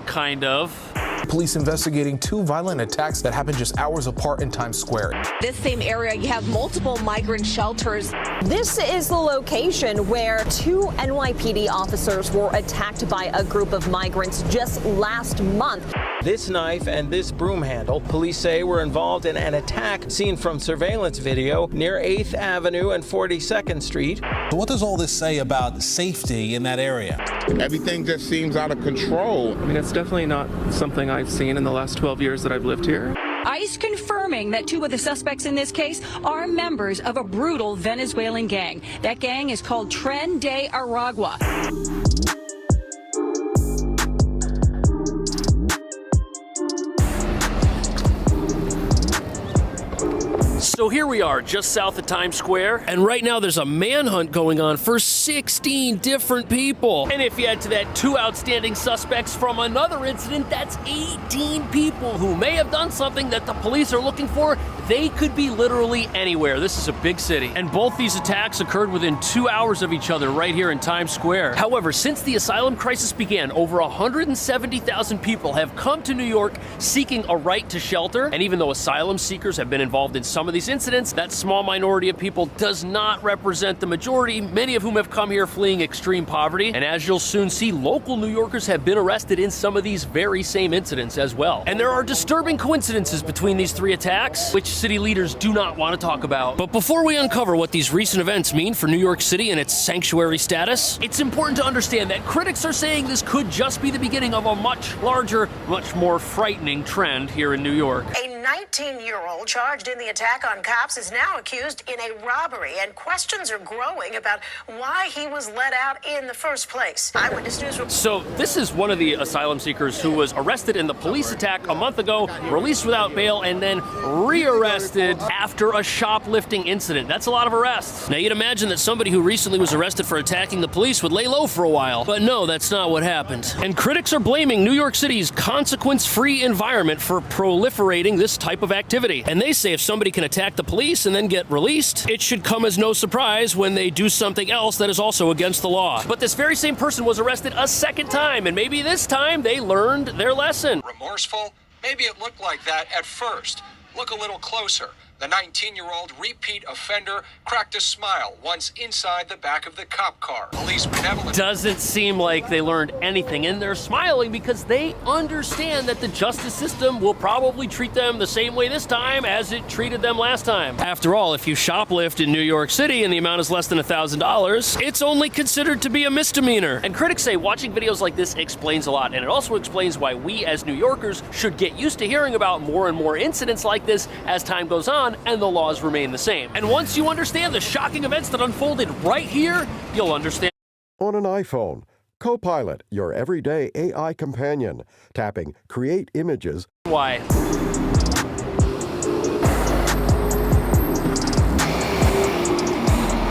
Kind of. Police investigating 2 violent attacks that happened just hours apart in Times Square. This same area, you have multiple migrant shelters. This is the location where 2 NYPD officers were attacked by a group of migrants just last month. This knife and this broom handle, police say, were involved in an attack seen from surveillance video near 8th Avenue and 42nd Street. So what does all this say about safety in that area? Everything just seems out of control. I mean, it's definitely not something I've seen in the last 12 years that I've lived here. ICE confirming that 2 of the suspects in this case are members of a brutal Venezuelan gang. That gang is called Tren de Aragua. So here we are, just south of Times Square, and right now there's a manhunt going on for 16 different people. And if you add to that 2 outstanding suspects from another incident, that's 18 people who may have done something that the police are looking for. They could be literally anywhere. This is a big city. And both these attacks occurred within 2 hours of each other right here in Times Square. However, since the asylum crisis began, over 170,000 people have come to New York seeking a right to shelter. And even though asylum seekers have been involved in some of these incidents, that small minority of people does not represent the majority, many of whom have come here fleeing extreme poverty. And as you'll soon see, local New Yorkers have been arrested in some of these very same incidents as well. And there are disturbing coincidences between these 3 attacks, which city leaders do not want to talk about. But before we uncover what these recent events mean for New York City and its sanctuary status, it's important to understand that critics are saying this could just be the beginning of a much larger, much more frightening trend here in New York. A 19-year-old charged in the attack on cops is now accused in a robbery, and questions are growing about why he was let out in the first place. Eyewitness News. So this is one of the asylum seekers who was arrested in the police attack a month ago, released without bail, and then rearrested after a shoplifting incident. That's a lot of arrests. Now you'd imagine that somebody who recently was arrested for attacking the police would lay low for a while, but no, that's not what happened. And critics are blaming New York City's consequence-free environment for proliferating this type of activity. And they say if somebody can attack the police and then get released, it should come as no surprise when they do something else that is also against the law. But this very same person was arrested a second time, and maybe this time they learned their lesson. Remorseful? Maybe it looked like that at first. Look a little closer. The 19-year-old repeat offender cracked a smile once inside the back of the cop car. Police benevolent. Doesn't seem like they learned anything, and they're smiling because they understand that the justice system will probably treat them the same way this time as it treated them last time. After all, if you shoplift in New York City and the amount is less than $1,000, it's only considered to be a misdemeanor. And critics say watching videos like this explains a lot, and it also explains why we as New Yorkers should get used to hearing about more and more incidents like this as time goes on and the laws remain the same. And once you understand the shocking events that unfolded right here, you'll understand. On an iPhone, Copilot, your everyday AI companion, tapping Create Images. Why?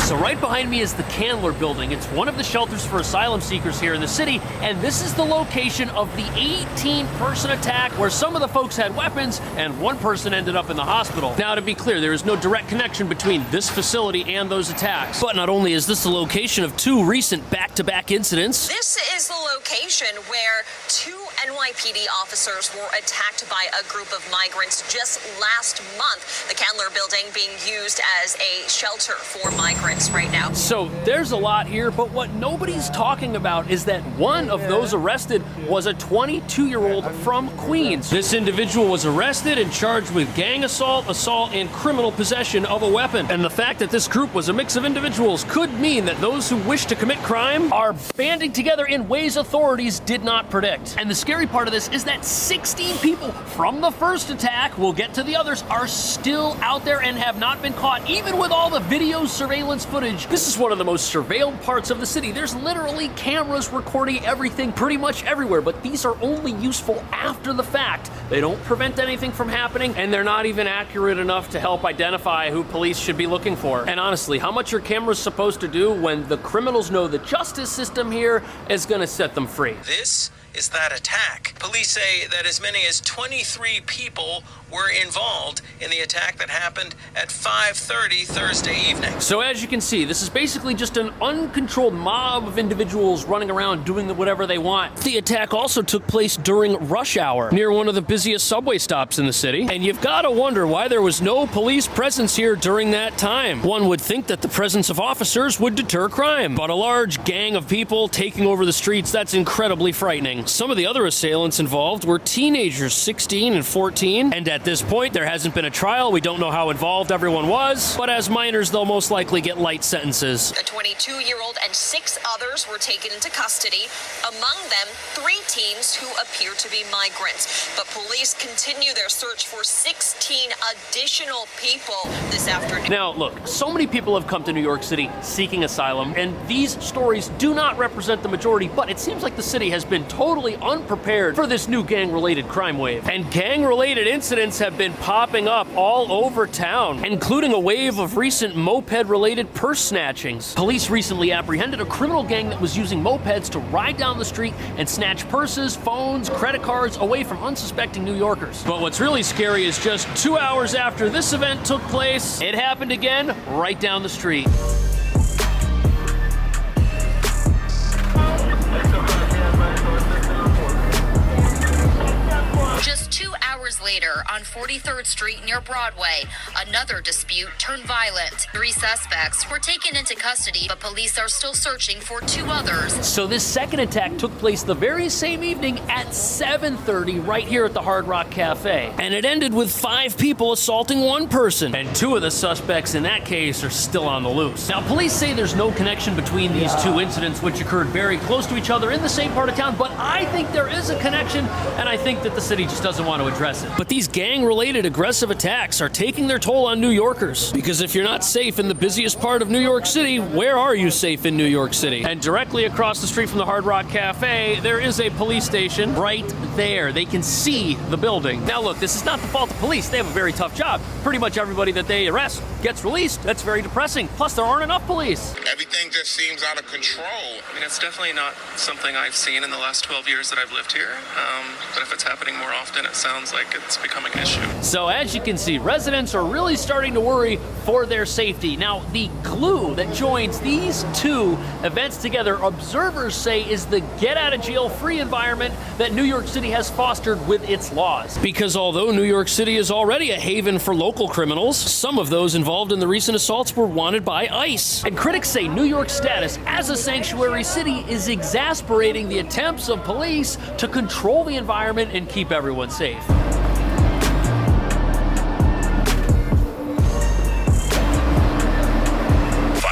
So right behind me is the Candler Building. It's one of the shelters for asylum seekers here in the city, and this is the location of the 18-person attack where some of the folks had weapons and one person ended up in the hospital. Now, to be clear, there is no direct connection between this facility and those attacks. But not only is this the location of 2 recent back-to-back incidents. This is the location where 2 NYPD officers were attacked by a group of migrants just last month. The Candler Building being used as a shelter for migrants right now. So there's a lot here, but what nobody's talking about is that one of those arrested was a 22-year-old from Queens. This individual was arrested and charged with gang assault, and criminal possession of a weapon. And the fact that this group was a mix of individuals could mean that those who wish to commit crime are banding together in ways authorities did not predict. And the scary part part of this is that 16 people from the first attack, we'll get to the others, are still out there and have not been caught, even with all the video surveillance footage. This is one of the most surveilled parts of the city. There's literally cameras recording everything pretty much everywhere, but these are only useful after the fact. They don't prevent anything from happening, and they're not even accurate enough to help identify who police should be looking for. And honestly, how much are cameras supposed to do when the criminals know the justice system here is gonna set them free? This is that attack. Police say that as many as 23 people were involved in the attack that happened at 5:30 Thursday evening. So as you can see, this is basically just an uncontrolled mob of individuals running around doing whatever they want. The attack also took place during rush hour near one of the busiest subway stops in the city, and you've got to wonder why there was no police presence here during that time. One would think that the presence of officers would deter crime, but a large gang of people taking over the streets, that's incredibly frightening. Some of the other assailants involved were teenagers, 16 and 14, and at this point there hasn't been a trial. We don't know how involved everyone was, but as minors they'll most likely get light sentences. A 22-year-old and 6 others were taken into custody, among them 3 teens who appear to be migrants. But police continue their search for 16 additional people this afternoon. Now look, so many people have come to New York City seeking asylum, and these stories do not represent the majority, but it seems like the city has been totally unprepared for this new gang-related crime wave. And gang-related incidents have been popping up all over town, including a wave of recent moped-related purse snatchings. Police recently apprehended a criminal gang that was using mopeds to ride down the street and snatch purses, phones, credit cards away from unsuspecting New Yorkers. But what's really scary is just 2 hours after this event took place, it happened again right down the street. Just 2 hours later, on 43rd Street near Broadway, another dispute turned violent. 3 suspects were taken into custody, but police are still searching for 2 others. So this second attack took place the very same evening at 7:30 right here at the Hard Rock Cafe. And it ended with 5 people assaulting 1 person. And 2 of the suspects in that case are still on the loose. Now, police say there's no connection between these 2 incidents, which occurred very close to each other in the same part of town, but I think there is a connection, and I think that the city just doesn't want to address it. But these gang-related aggressive attacks are taking their toll on New Yorkers. Because if you're not safe in the busiest part of New York City, where are you safe in New York City? And directly across the street from the Hard Rock Cafe, there is a police station right there. They can see the building. Now look, this is not the fault of police. They have a very tough job. Pretty much everybody that they arrest gets released. That's very depressing. Plus, there aren't enough police. Everything just seems out of control. I mean, it's definitely not something I've seen in the last 12 years that I've lived here. But if it's happening more often, it sounds like it's becoming an issue. So as you can see, residents are really starting to worry for their safety. Now, the glue that joins these 2 events together, observers say, is the get-out-of-jail-free environment that New York City has fostered with its laws. Because although New York City is already a haven for local criminals, some of those involved in the recent assaults were wanted by ICE. And critics say New York's status as a sanctuary city is exasperating the attempts of police to control the environment and keep everyone safe.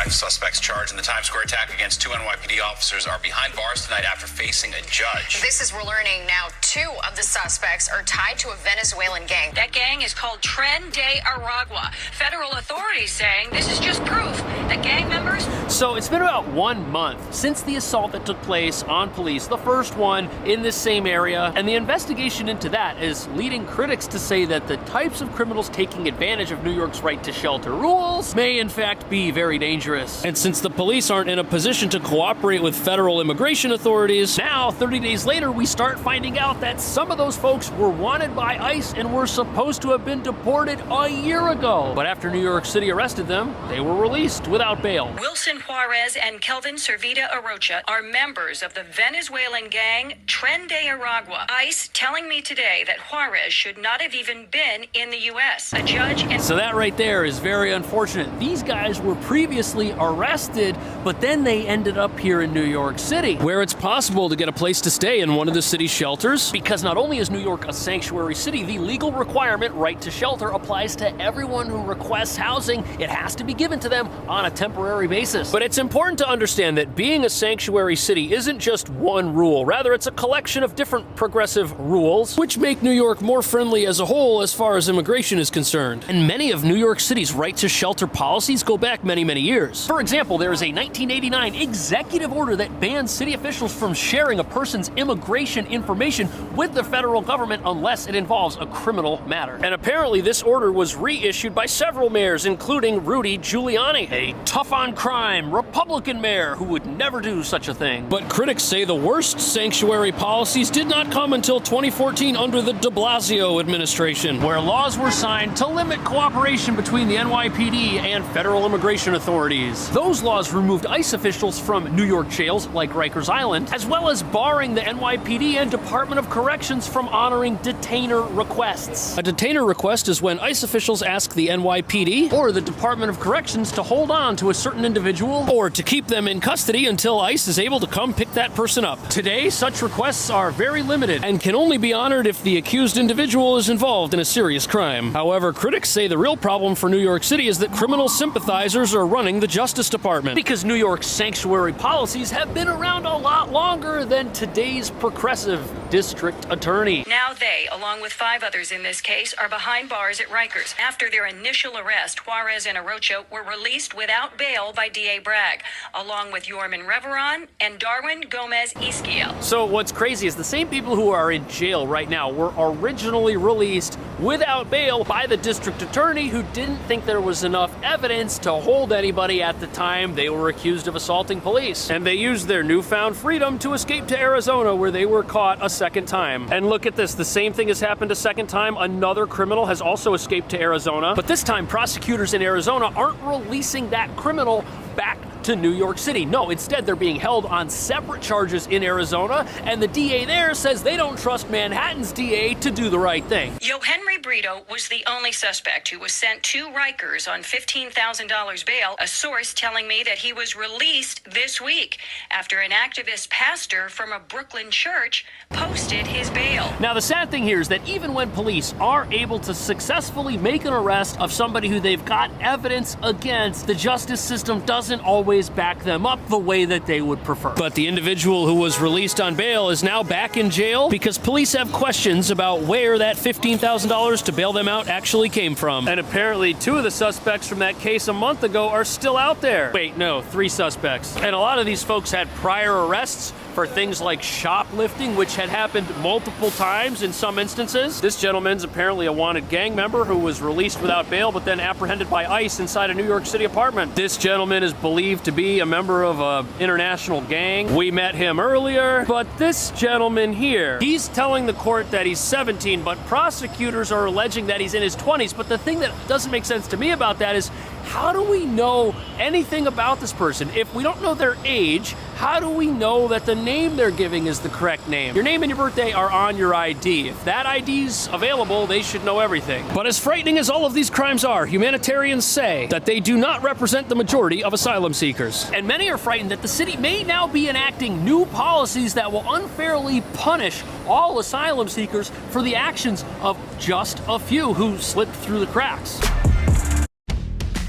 Suspects charged in the Times Square attack against 2 NYPD officers are behind bars tonight after facing a judge. This is, we're learning now, 2 of the suspects are tied to a Venezuelan gang. That gang is called Tren de Aragua. Federal authorities saying this is just proof that gang members... So it's been about 1 month since the assault that took place on police, the first one in this same area, and the investigation into that is leading critics to say that the types of criminals taking advantage of New York's right to shelter rules may in fact be very dangerous. And since the police aren't in a position to cooperate with federal immigration authorities, now, 30 days later, we start finding out that some of those folks were wanted by ICE and were supposed to have been deported a year ago. But after New York City arrested them, they were released without bail. Wilson Juarez and Kelvin Servita Arocha are members of the Venezuelan gang Tren de Aragua. ICE telling me today that Juarez should not have even been in the U.S. A judge and... So that right there is very unfortunate. These guys were previously arrested But then they ended up here in New York City, where it's possible to get a place to stay in one of the city's shelters. Because not only is New York a sanctuary city, the legal requirement, right to shelter, applies to everyone who requests housing. It has to be given to them on a temporary basis. But it's important to understand that being a sanctuary city isn't just one rule. Rather, it's a collection of different progressive rules, which make New York more friendly as a whole as far as immigration is concerned. And many of New York City's right to shelter policies go back many, many years. For example, there is a 1989 executive order that bans city officials from sharing a person's immigration information with the federal government unless it involves a criminal matter. And apparently this order was reissued by several mayors, including Rudy Giuliani, a tough-on-crime Republican mayor who would never do such a thing. But critics say the worst sanctuary policies did not come until 2014 under the de Blasio administration, where laws were signed to limit cooperation between the NYPD and federal immigration authorities. Those laws removed ICE officials from New York jails like Rikers Island, as well as barring the NYPD and Department of Corrections from honoring detainer requests. A detainer request is when ICE officials ask the NYPD or the Department of Corrections to hold on to a certain individual or to keep them in custody until ICE is able to come pick that person up. Today, such requests are very limited and can only be honored if the accused individual is involved in a serious crime. However, critics say the real problem for New York City is that criminal sympathizers are running the Justice Department, because New York's sanctuary policies have been around a lot longer than today's progressive district attorney. Now they, along with 5 others in this case, are behind bars at Rikers. After their initial arrest, Juarez and Arocho were released without bail by DA Bragg, along with Yorman Reveron and Darwin Gomez Isquiel. So what's crazy is the same people who are in jail right now were originally released without bail by the district attorney, who didn't think there was enough evidence to hold anybody at the time they were accused of assaulting police. And they used their newfound freedom to escape to Arizona, where they were caught a second time. And look at this, the same thing has happened a second time. Another criminal has also escaped to Arizona, but this time prosecutors in Arizona aren't releasing that criminal back to New York City. No, instead they're being held on separate charges in Arizona, and the DA there says they don't trust Manhattan's DA to do the right thing. Yohenry Brito was the only suspect who was sent to Rikers on $15,000 bail, a source telling me that he was released this week after an activist pastor from a Brooklyn church posted his bail. Now, the sad thing here is that even when police are able to successfully make an arrest of somebody who they've got evidence against, the justice system doesn't always back them up the way that they would prefer. But the individual who was released on bail is now back in jail because police have questions about where that $15,000 to bail them out actually came from. And apparently 2 of the suspects from that case a month ago are still out there. Wait, no, 3 suspects. And a lot of these folks had prior arrests for things like shoplifting, which had happened multiple times in some instances. This gentleman's apparently a wanted gang member who was released without bail but then apprehended by ICE inside a New York City apartment. This gentleman is believed to be a member of an international gang. We met him earlier, but this gentleman here, he's telling the court that he's 17, but prosecutors are alleging that he's in his 20s. But the thing that doesn't make sense to me about that is, how do we know anything about this person? If we don't know their age, how do we know that the name they're giving is the correct name? Your name and your birthday are on your ID. If that ID's available, they should know everything. But as frightening as all of these crimes are, humanitarians say that they do not represent the majority of asylum seekers. And many are frightened that the city may now be enacting new policies that will unfairly punish all asylum seekers for the actions of just a few who slipped through the cracks.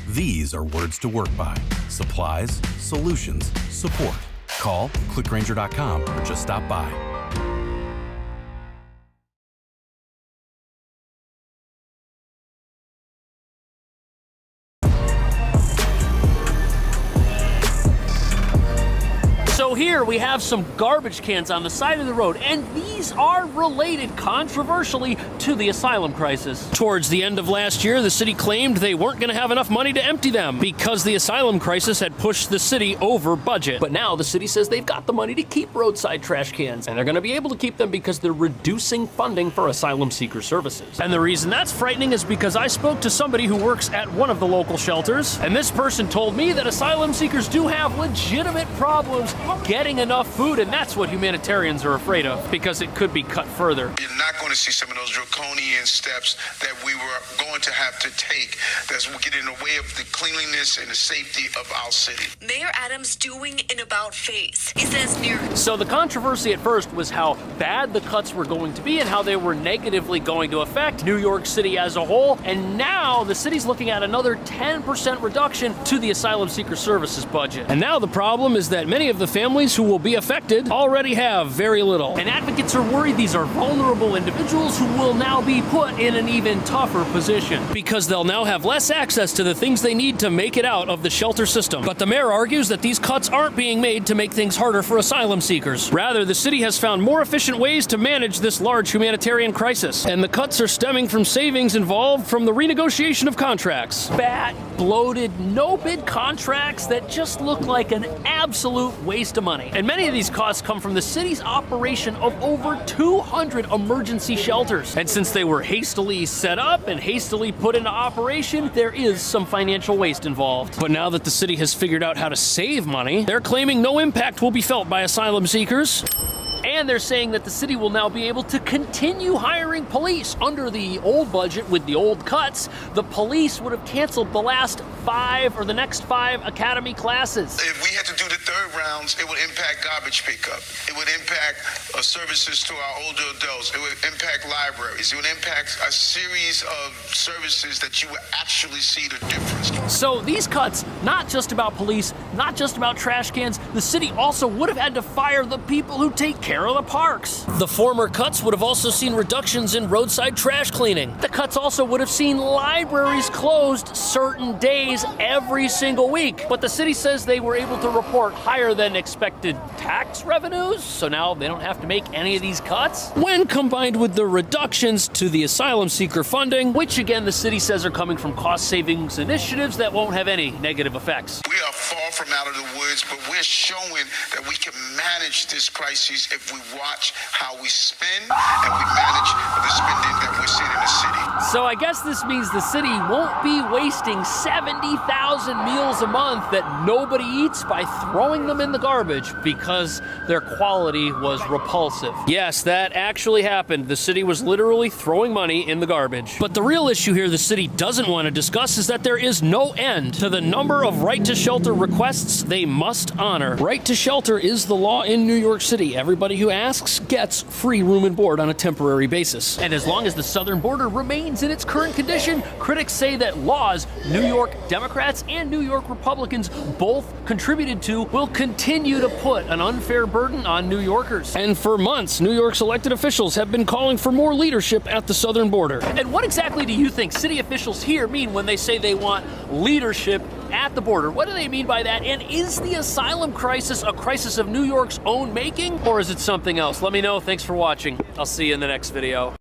These are words to work by. Supplies, solutions, support. Call, clickgranger.com, or just stop by. So here we have some garbage cans on the side of the road, and these are related, controversially, to the asylum crisis. Towards the end of last year, the city claimed they weren't going to have enough money to empty them because the asylum crisis had pushed the city over budget. But now the city says they've got the money to keep roadside trash cans, and they're going to be able to keep them because they're reducing funding for asylum seeker services. And the reason that's frightening is because I spoke to somebody who works at one of the local shelters, and this person told me that asylum seekers do have legitimate problems getting enough food, and that's what humanitarians are afraid of, because it could be cut further. You're not going going to see some of those draconian steps that we were going to have to take that will get in the way of the cleanliness and the safety of our city. Mayor Adams doing an about-face. He says near... So the controversy at first was how bad the cuts were going to be and how they were negatively going to affect New York City as a whole. And now the city's looking at another 10% reduction to the Asylum Seeker Services budget. And now the problem is that many of the families who will be affected already have very little. And advocates are worried these are vulnerable individuals who will now be put in an even tougher position because they'll now have less access to the things they need to make it out of the shelter system. But the mayor argues that these cuts aren't being made to make things harder for asylum seekers. Rather, the city has found more efficient ways to manage this large humanitarian crisis. And the cuts are stemming from savings involved from the renegotiation of contracts. Fat, bloated, no-bid contracts that just look like an absolute waste of money. And many of these costs come from the city's operation of over 200 emergency shelters. And since they were hastily set up and hastily put into operation, there is some financial waste involved. But now that the city has figured out how to save money, they're claiming no impact will be felt by asylum seekers. And they're saying that the city will now be able to continue hiring police. Under the old budget with the old cuts, the police would have canceled the next five academy classes. If we had to do the third rounds, it would impact garbage pickup. It would impact services to our older adults. It would impact libraries. It would impact a series of services that you would actually see the difference. So these cuts, not just about police, not just about trash cans, the city also would have had to fire the people who take care of the parks. The former cuts would have also seen reductions in roadside trash cleaning. The cuts also would have seen libraries closed certain days every single week. But the city says they were able to report higher than expected tax revenues, so now they don't have to make any of these cuts. When combined with the reductions to the asylum seeker funding, which again the city says are coming from cost savings initiatives that won't have any negative effects. We are far from out of the woods, but we're showing that we can manage this crisis if we watch how we spend and we manage the spending that we're seeing in the city. So I guess this means the city won't be wasting 70,000 meals a month that nobody eats by throwing them in the garbage because their quality was repulsive. Yes, that actually happened. The city was literally throwing money in the garbage. But the real issue here the city doesn't want to discuss is that there is no end to the number of right to shelter requests they must honor. Right to shelter is the law in New York City. Everybody who asks gets free room and board on a temporary basis. And as long as the southern border remains in its current condition, critics say that laws New York Democrats and New York Republicans both contributed to will continue to put an unfair burden on New Yorkers. And for months, New York's elected officials have been calling for more leadership at the southern border. And what exactly do you think city officials here mean when they say they want leadership at the border? What do they mean by that? And is the asylum crisis a crisis of New York's own making, or is it something else? Let me know. Thanks for watching. I'll see you in the next video.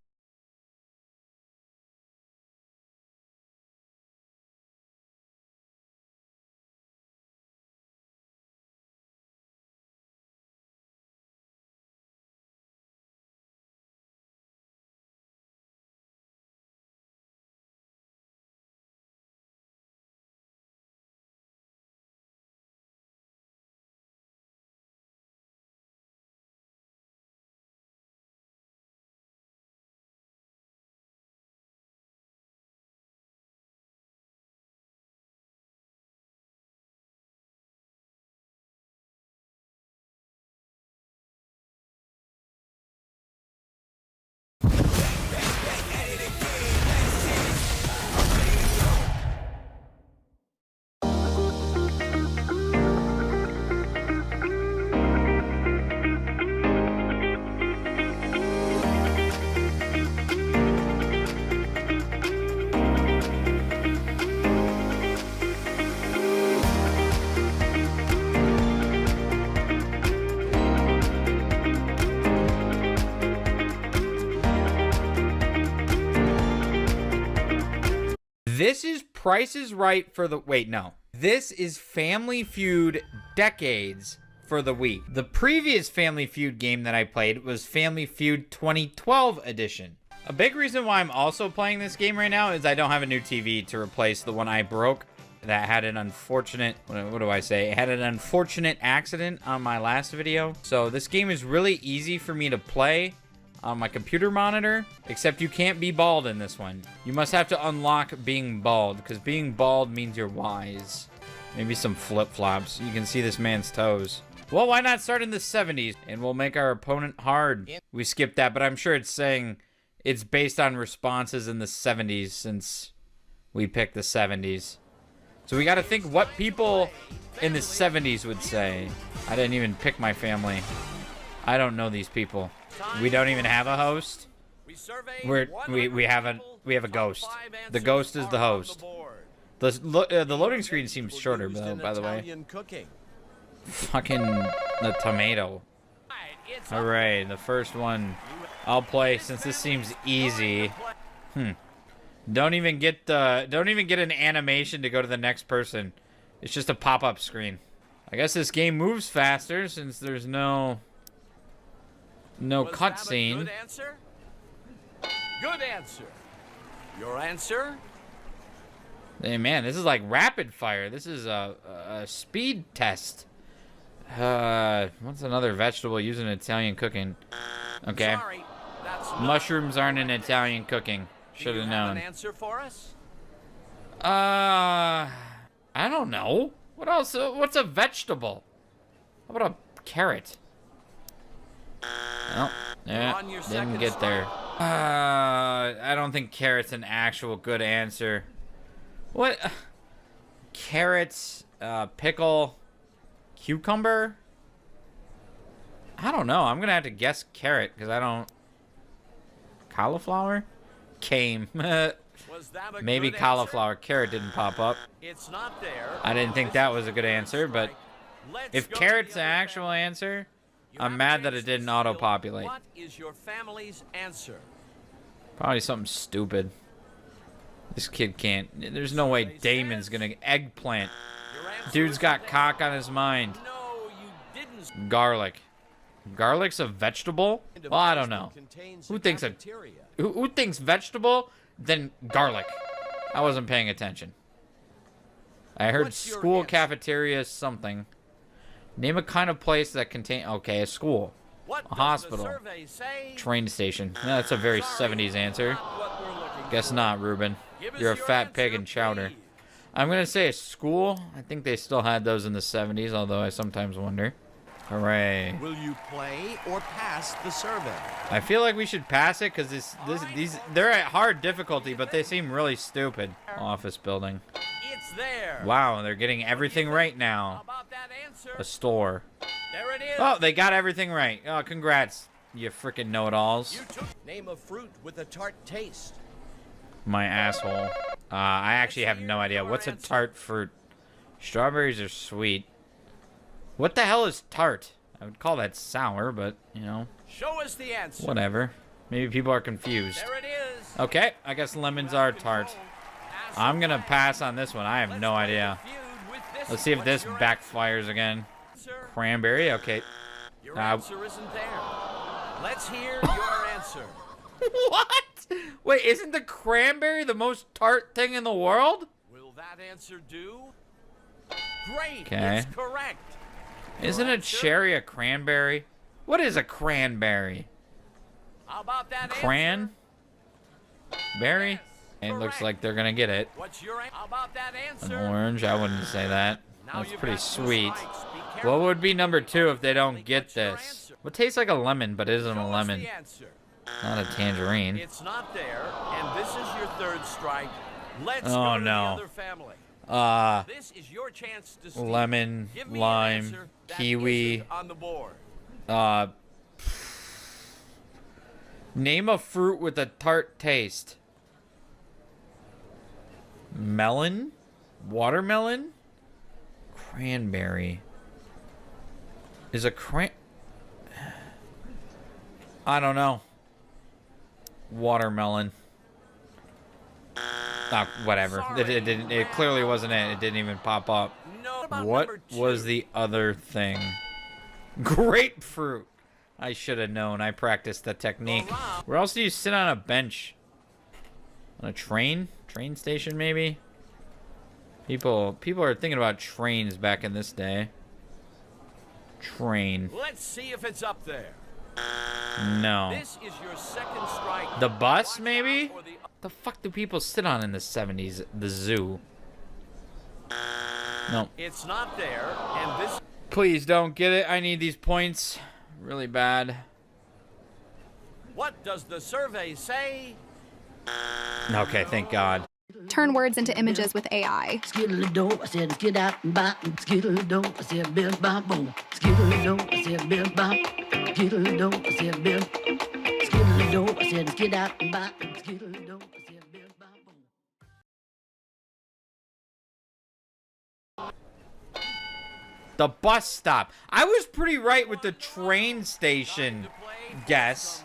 This is Price is Right for the... Wait, no. This is Family Feud Decades for the week. The previous Family Feud game that I played was Family Feud 2012 edition. A big reason why I'm also playing this game right now is I don't have a new TV to replace the one I broke that had an unfortunate... What do I say? It had an unfortunate accident on my last video. So this game is really easy for me to play. on my computer monitor, except you can't be bald in this one. You must have to unlock being bald, because being bald means you're wise. Maybe some flip-flops. You can see this man's toes. Well, why not start in the 70s? And we'll make our opponent hard. We skipped that, but I'm sure it's saying it's based on responses in the 70s since we picked the 70s. So we got to think what people in the 70s would say. I didn't even pick my family. I don't know these people. We don't even have a host. We have a ghost. The ghost is the host. The loading screen seems shorter, though, by the way. Fucking the tomato. All right, the first one I'll play since this seems easy. Don't even get an animation to go to the next person. It's just a pop-up screen. I guess this game moves faster since there's no cutscene. Good answer? Good answer. Your answer? Hey man, this is like rapid fire. This is a speed test. What's another vegetable used in Italian cooking? Okay. Sorry, Mushrooms aren't in Italian cooking. Should have known. An answer for us? I don't know. What else? What's a vegetable? How about a carrot? Oh, yeah, didn't get there. I don't think carrot's an actual good answer. What? Carrots, pickle, cucumber? I don't know. I'm gonna have to guess carrot because I don't. Cauliflower? Came. Maybe cauliflower. Answer? Carrot didn't pop up. It's not there. I didn't think that was a good answer, but if carrot's the actual answer, I'm mad that it didn't auto-populate. What is your family's answer? Probably something stupid. This kid can't. There's no way Damon's gonna eggplant. Dude's got cock on his mind. Garlic. Garlic's a vegetable? Well, I don't know. Who thinks vegetable? Then garlic. I wasn't paying attention. I heard school cafeteria something. Name a kind of place that contain. Okay, a school, a hospital, train station. No, that's a very 70s answer. Guess not, Ruben. You're a fat pig in chowder. I'm gonna say a school. I think they still had those in the 70s, although I sometimes wonder. Hooray. Will you play or pass the survey? I feel like we should pass it because these they're at hard difficulty, but they seem really stupid. Office building. It's there. Wow, they're getting everything right now. How about that answer? A store. There it is. Oh, they got everything right. Oh, congrats, you freaking know-it-alls. Name a fruit with a tart taste. My asshole. I actually have no idea. What's a tart fruit? Strawberries are sweet. What the hell is tart? I would call that sour, but, you know. Show us the answer. Whatever. Maybe people are confused. There it is. Okay, I guess lemons are tart. I'm gonna pass on this one. I have no idea. Let's see if this backfires again. Cranberry, okay. Your answer isn't there. Let's hear your answer. What? Wait, isn't the cranberry the most tart thing in the world? Will that answer do? Great. Okay. It's correct. Isn't a cherry a cranberry? What is a cranberry? How about that Cran? Berry? It looks like they're gonna get it. What's your how about that answer? An orange? I wouldn't say that. That's pretty sweet. What would be number 2 if they don't get this? What tastes like a lemon but isn't a lemon? Not a tangerine. It's not there, and this is your third strike. Let's Oh go to no. the other family. This is your chance to steal. Lemon, Give me an lime, answer that kiwi. isn't on the board. Name a fruit with a tart taste. Melon? Watermelon? Cranberry. Is a I don't know. Watermelon. Whatever. It clearly wasn't it. It didn't even pop up. What was the other thing? Grapefruit. I should have known. I practiced the technique. Where else do you sit on a bench? On a train? Train station, maybe? People are thinking about trains back in this day. Train. Let's see if it's up there. No. This is your second strike. The bus, maybe? The fuck do people sit on in the 70s? The zoo. No. It's not there, and this. Please don't get it. I need these points really bad. What does the survey say? Okay, thank God. Turn words into images with AI. Skiddle-a-do, I said get out and bop. Skiddle-a-do, I said bill bop boom. Skiddle-a-do, I said bill bop. Skiddle-a-do, I said bill. Skiddle-a-do, I said get out and bop. Skiddle-a-do, I said bill bop boom. The bus stop. I was pretty right with the train station guess.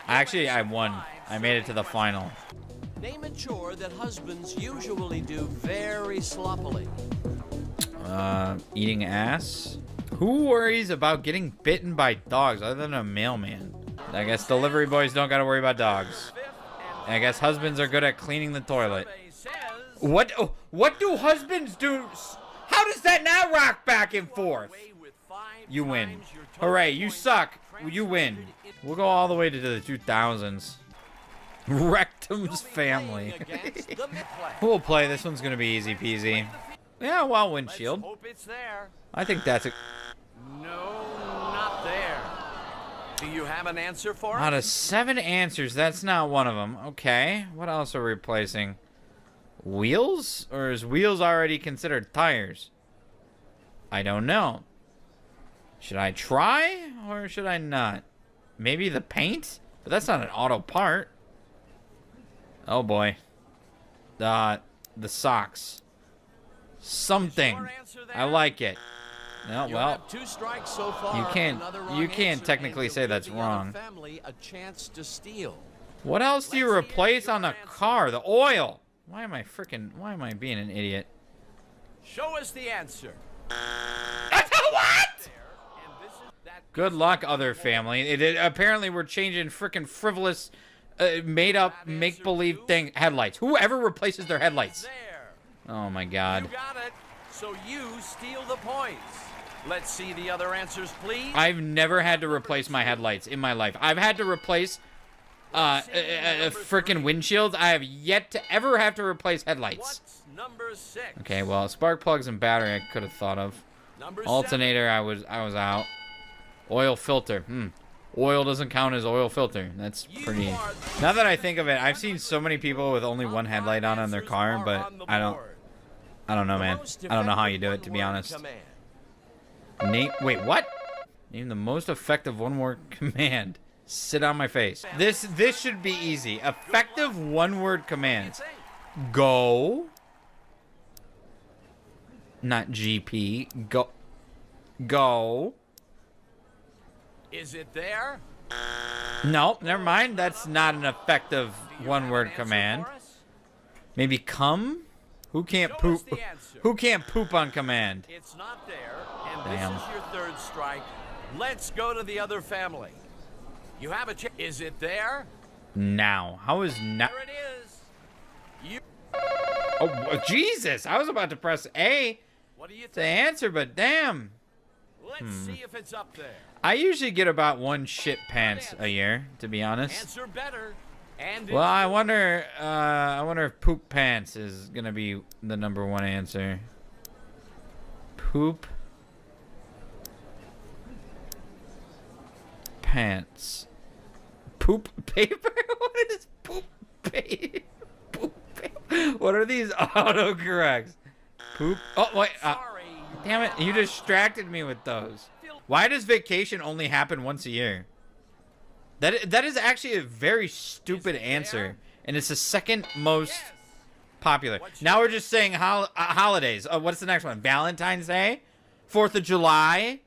Actually, I won. I made it to the final. Name a chore that husbands usually do very sloppily. Eating ass? Who worries about getting bitten by dogs other than a mailman? I guess delivery boys don't gotta worry about dogs. And I guess husbands are good at cleaning the toilet. What do husbands do? How does that not rock back and forth? You win. Hooray, you suck. You win. We'll go all the way to the 2000s. Rectum's family. Who will play? This one's gonna be easy peasy. Yeah, well, windshield. Hope it's there. I think that's a... No, not there. Do you have an answer for us? Out of 7 answers, that's not one of them. Okay, what else are we replacing? Wheels? Or is wheels already considered tires? I don't know. Should I try or should I not? Maybe the paint? But that's not an auto part. Oh boy. The socks. Something. I like it. No, well, two strikes so far, you can't technically say that's wrong. Family a chance to steal. What else do you replace on a car? The oil. Why am I being an idiot? Show us the answer. What? Good luck, other family. Apparently we're changing frickin' frivolous, made-up, make-believe thing. Headlights. Whoever replaces their headlights. Oh my God. You got it. So you steal the points. Let's see the other answers, please. I've never had to replace my headlights in my life. I've had to replace frickin' windshields. I have yet to ever have to replace headlights. What's number 6? Okay, well, spark plugs and battery I could have thought of. Number Alternator, 7. I was out. Oil filter. Oil doesn't count as oil filter. That's pretty... Now that I think of it, I've seen so many people with only one headlight on their car, but I don't know, man. I don't know how you do it, to be honest. Wait, what? Name the most effective one-word command. Sit on my face. This should be easy. Effective one-word commands. Go. Not GP. Go. Go. Is it there? No, never mind. That's not an effective one-word command. Maybe come? Who can't poop? Who can't poop on command? It's not there, and Damn. this is your 3rd strike. Let's go to the other family. You have a chance. Is it there? Now. How is now? There it is. You. Oh, Jesus. I was about to press A What do you to think? answer, but damn. Let's see if it's up there. I usually get about 1 shit pants a year, to be honest. Answer better. And Well, I wonder if poop pants is gonna be the number 1 answer. Poop pants. Poop paper? What is poop paper? Poop paper? What are these autocorrects? Poop. Oh wait. Damn it! You distracted me with those. Why does vacation only happen once a year? That is actually a very stupid answer, and it's the 2nd most popular. Now we're just saying holidays. What's the next one? Valentine's Day, 4th of July.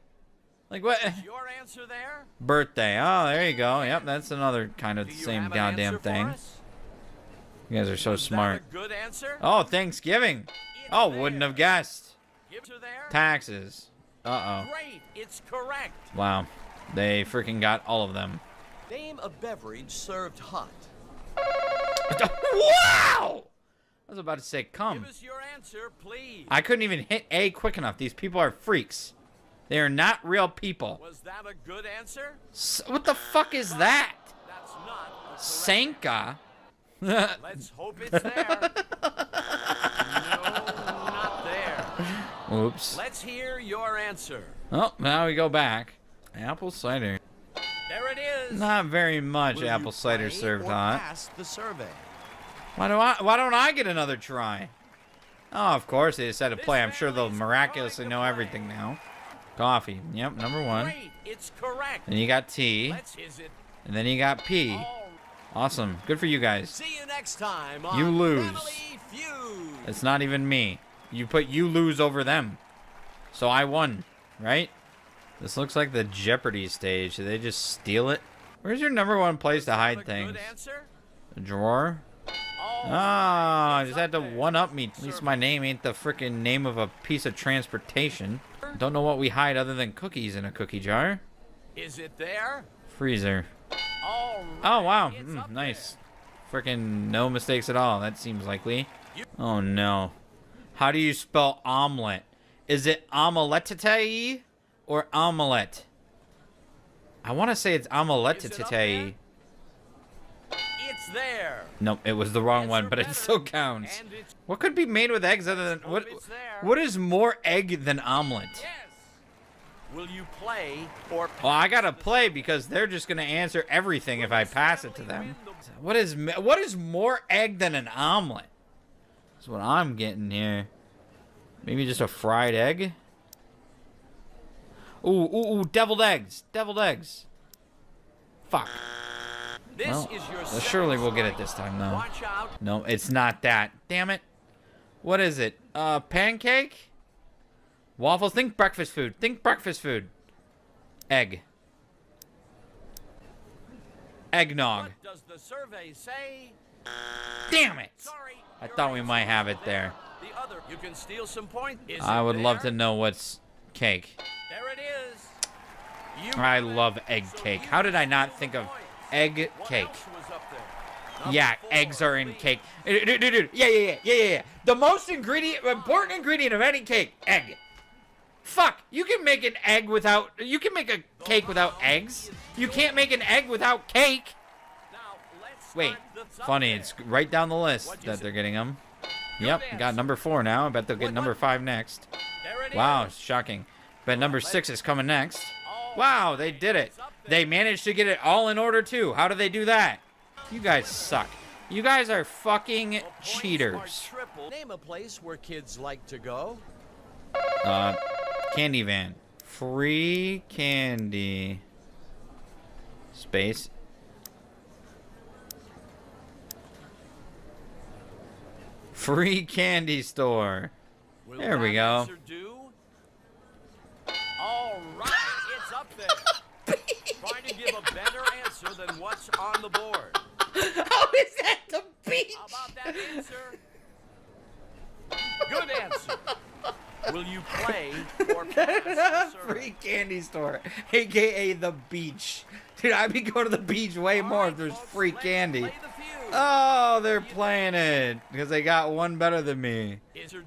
Like what? Your answer there? Birthday. Oh, there you go. Yep, that's another kind of the same goddamn thing. You guys are so smart. Good answer? Oh, Thanksgiving. Oh, wouldn't have guessed. There? Taxes. Uh-oh. Great, it's correct. Wow. They freaking got all of them. Name a beverage served hot. Wow! I was about to say come. Give us your answer, please. I couldn't even hit A quick enough. These people are freaks. They are not real people. Was that a good answer? What the fuck is that? That's not Sanka? Let's hope it's there. No, not there. Oops. Let's hear your answer. Oh, now we go back. Apple cider. There it is. Not very much Will apple you cider play served or hot. pass the survey? Why don't I get another try? Oh, of course they decided to play. I'm sure they'll miraculously know everything now. Coffee. Yep, number one. Great, it's correct. Then you got tea. Is it? And then you got P. Awesome. Good for you guys. See you next time on You lose. Family Feud. It's not even me. You put you lose over them. So I won, right? This looks like the Jeopardy stage. Did they just steal it? Where's your number one place to hide things? A drawer? Ah, I just had to one-up me. At least my name ain't the frickin' name of a piece of transportation. Don't know what we hide other than cookies in a cookie jar. Is it there? Freezer. Oh, wow. Nice. Frickin' no mistakes at all. That seems likely. Oh, no. How do you spell omelet? Is it omeletite or omelette? I want to say it's omeletite. It's there. Nope, it was the wrong one, but it still counts. What could be made with eggs other than... What is more egg than omelet? Yes. Will you play or pass? Well, I gotta play because they're just gonna answer everything if I pass it to them. What is more egg than an omelet? That's what I'm getting here. Maybe just a fried egg? Ooh, deviled eggs. Deviled eggs. Fuck. Well, surely we'll get it this time, though. Watch out. No, it's not that. Damn it. What is it? Pancake? Waffles? Think breakfast food. Think breakfast food. Egg. Eggnog. What does the survey say? Damn it. Sorry, I thought we might have it there. The other, you can steal some points. I would love to know what's cake. There it is. I love egg cake. How did I not think of egg cake? Yeah, eggs are in cake. Yeah. The most important ingredient of any cake, egg. Fuck, you can make an egg without, you can make a cake without eggs. You can't make an egg without cake. Wait, funny, it's right down the list that they're getting them. Yep, got number 4 now. I bet they'll get number 5 next. Wow, shocking. Bet number 6 is coming next. Wow, they did it. They managed to get it all in order too. How do they do that? You guys suck. You guys are fucking cheaters. Name a place where kids like to go. Candy van. Free candy. Space. Free candy store. There we go. All right, it's up there. Trying to give a better answer than what's on the board. How is that the beach? How about that answer? Good answer. Will you play or pass? Free candy store, aka the beach. Dude, I'd be going to the beach way more if there's free candy. Oh, they're playing it because they got one better than me.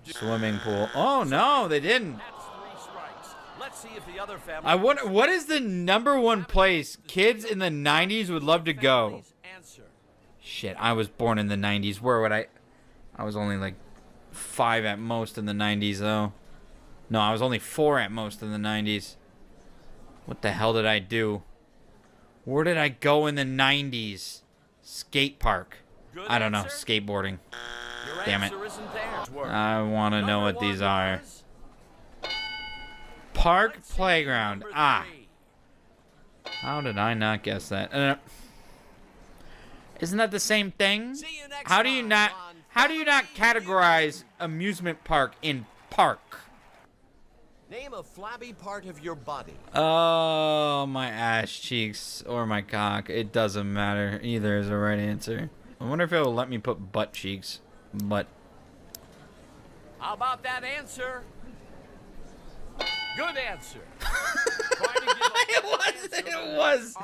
Swimming pool. Oh no, they didn't. Let's see if the other family. I wonder what is the number 1 place kids in the 90s would love to go. Shit, I was born in the 90s. Where would I was only like 5 at most in the 90s though. No, I was only 4 at most in the 90s. What the hell did I do? Where did I go in the 90s? Skate park. I don't know. Skateboarding. Damn it. I want to know what these are. Park playground. Ah. How did I not guess that? Isn't that the same thing? How do you not categorize amusement park in park? Name a flabby part of your body. Oh, my ass cheeks or my cock. It doesn't matter. Either is the right answer. I wonder if it will let me put butt cheeks. But how about that answer? Good answer. it was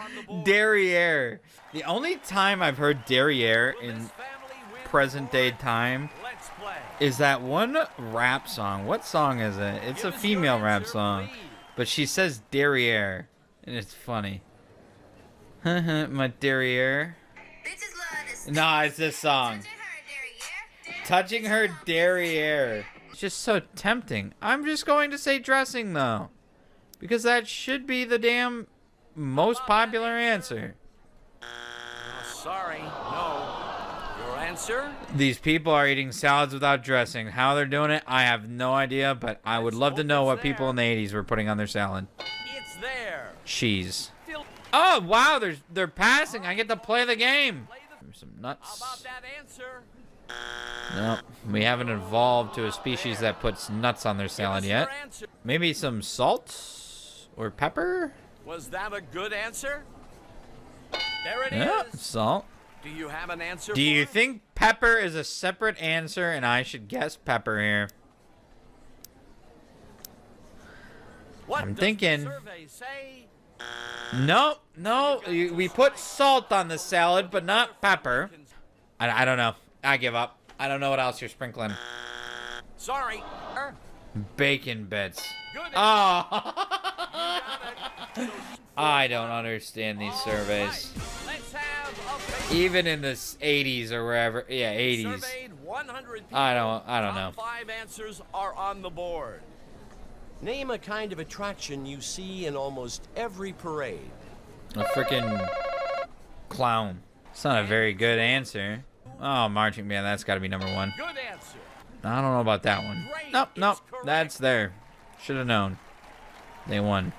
derriere. The only time I've heard derriere in present day time is that one rap song. What song is it? It's a female rap song. But she says derriere, and it's funny. My derriere. No, it's this song. Touching her derriere. It's just so tempting. I'm just going to say dressing, though. Because that should be the damn most popular answer. Sorry, no. Your answer? These people are eating salads without dressing. How they're doing it, I have no idea, but I would love to know what people in the 80s were putting on their salad. It's there. Cheese. Oh, wow, they're passing. I get to play the game. There's some nuts. How about that answer? No, we haven't evolved to a species that puts nuts on their salad yet. Maybe some salt or pepper? Was that a good answer? There it Yeah, is. salt. Do you have an answer? Do you think pepper is a separate answer and I should guess pepper here? What I'm does thinking. the survey say? No, we put salt on the salad, but not pepper. I don't know. I give up. I don't know what else you're sprinkling. Sorry. Bacon bits. Oh. I don't understand these surveys. Even in the 80s or wherever. Yeah, 80s. I don't know. 5 answers are on the board. Name a kind of attraction you see in almost every parade. A freaking clown. It's not a very good answer. Oh, marching band. That's got to be number 1. Good answer. I don't know about that one. Nope. That's there. Should have known. They won.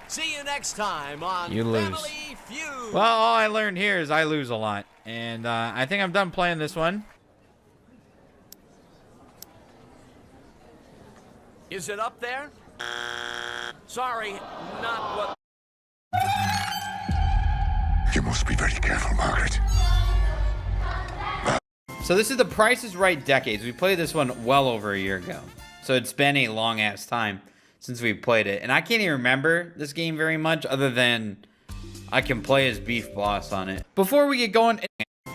See you next time on You lose. Family Feud. Well, all I learned here is I lose a lot. And I think I'm done playing this one. Is it up there? Sorry, not what. You must be very careful, Margaret. So this is the Price is Right Decades. We played this one well over a year ago. So it's been a long ass time since we played it. And I can't even remember this game very much other than I can play as Beef Boss on it. Before we get going,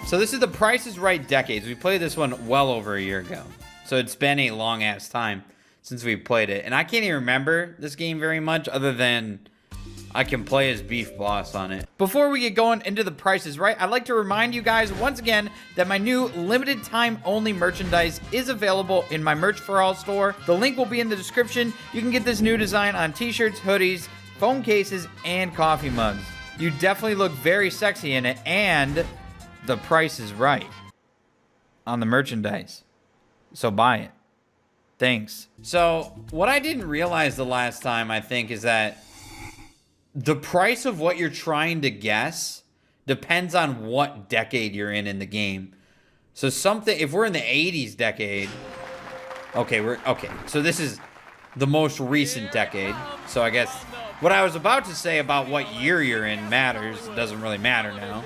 so this is the Price is Right Decades. We played this one well over a year ago. So it's been a long ass time since we played it. And I can't even remember this game very much other than I can play as Beef Boss on it. Before we get going into the Price is Right, I'd like to remind you guys once again that my new limited time only merchandise is available in my Merch for All store. The link will be in the description. You can get this new design on t-shirts, hoodies, phone cases, and coffee mugs. You definitely look very sexy in it, and the price is right on the merchandise. So buy it. Thanks. So what I didn't realize the last time, I think, is that the price of what you're trying to guess depends on what decade you're in the game. So something, if we're in the 80s decade, okay, so this is the most recent decade. So I guess what I was about to say about what year you're in matters. It doesn't really matter now.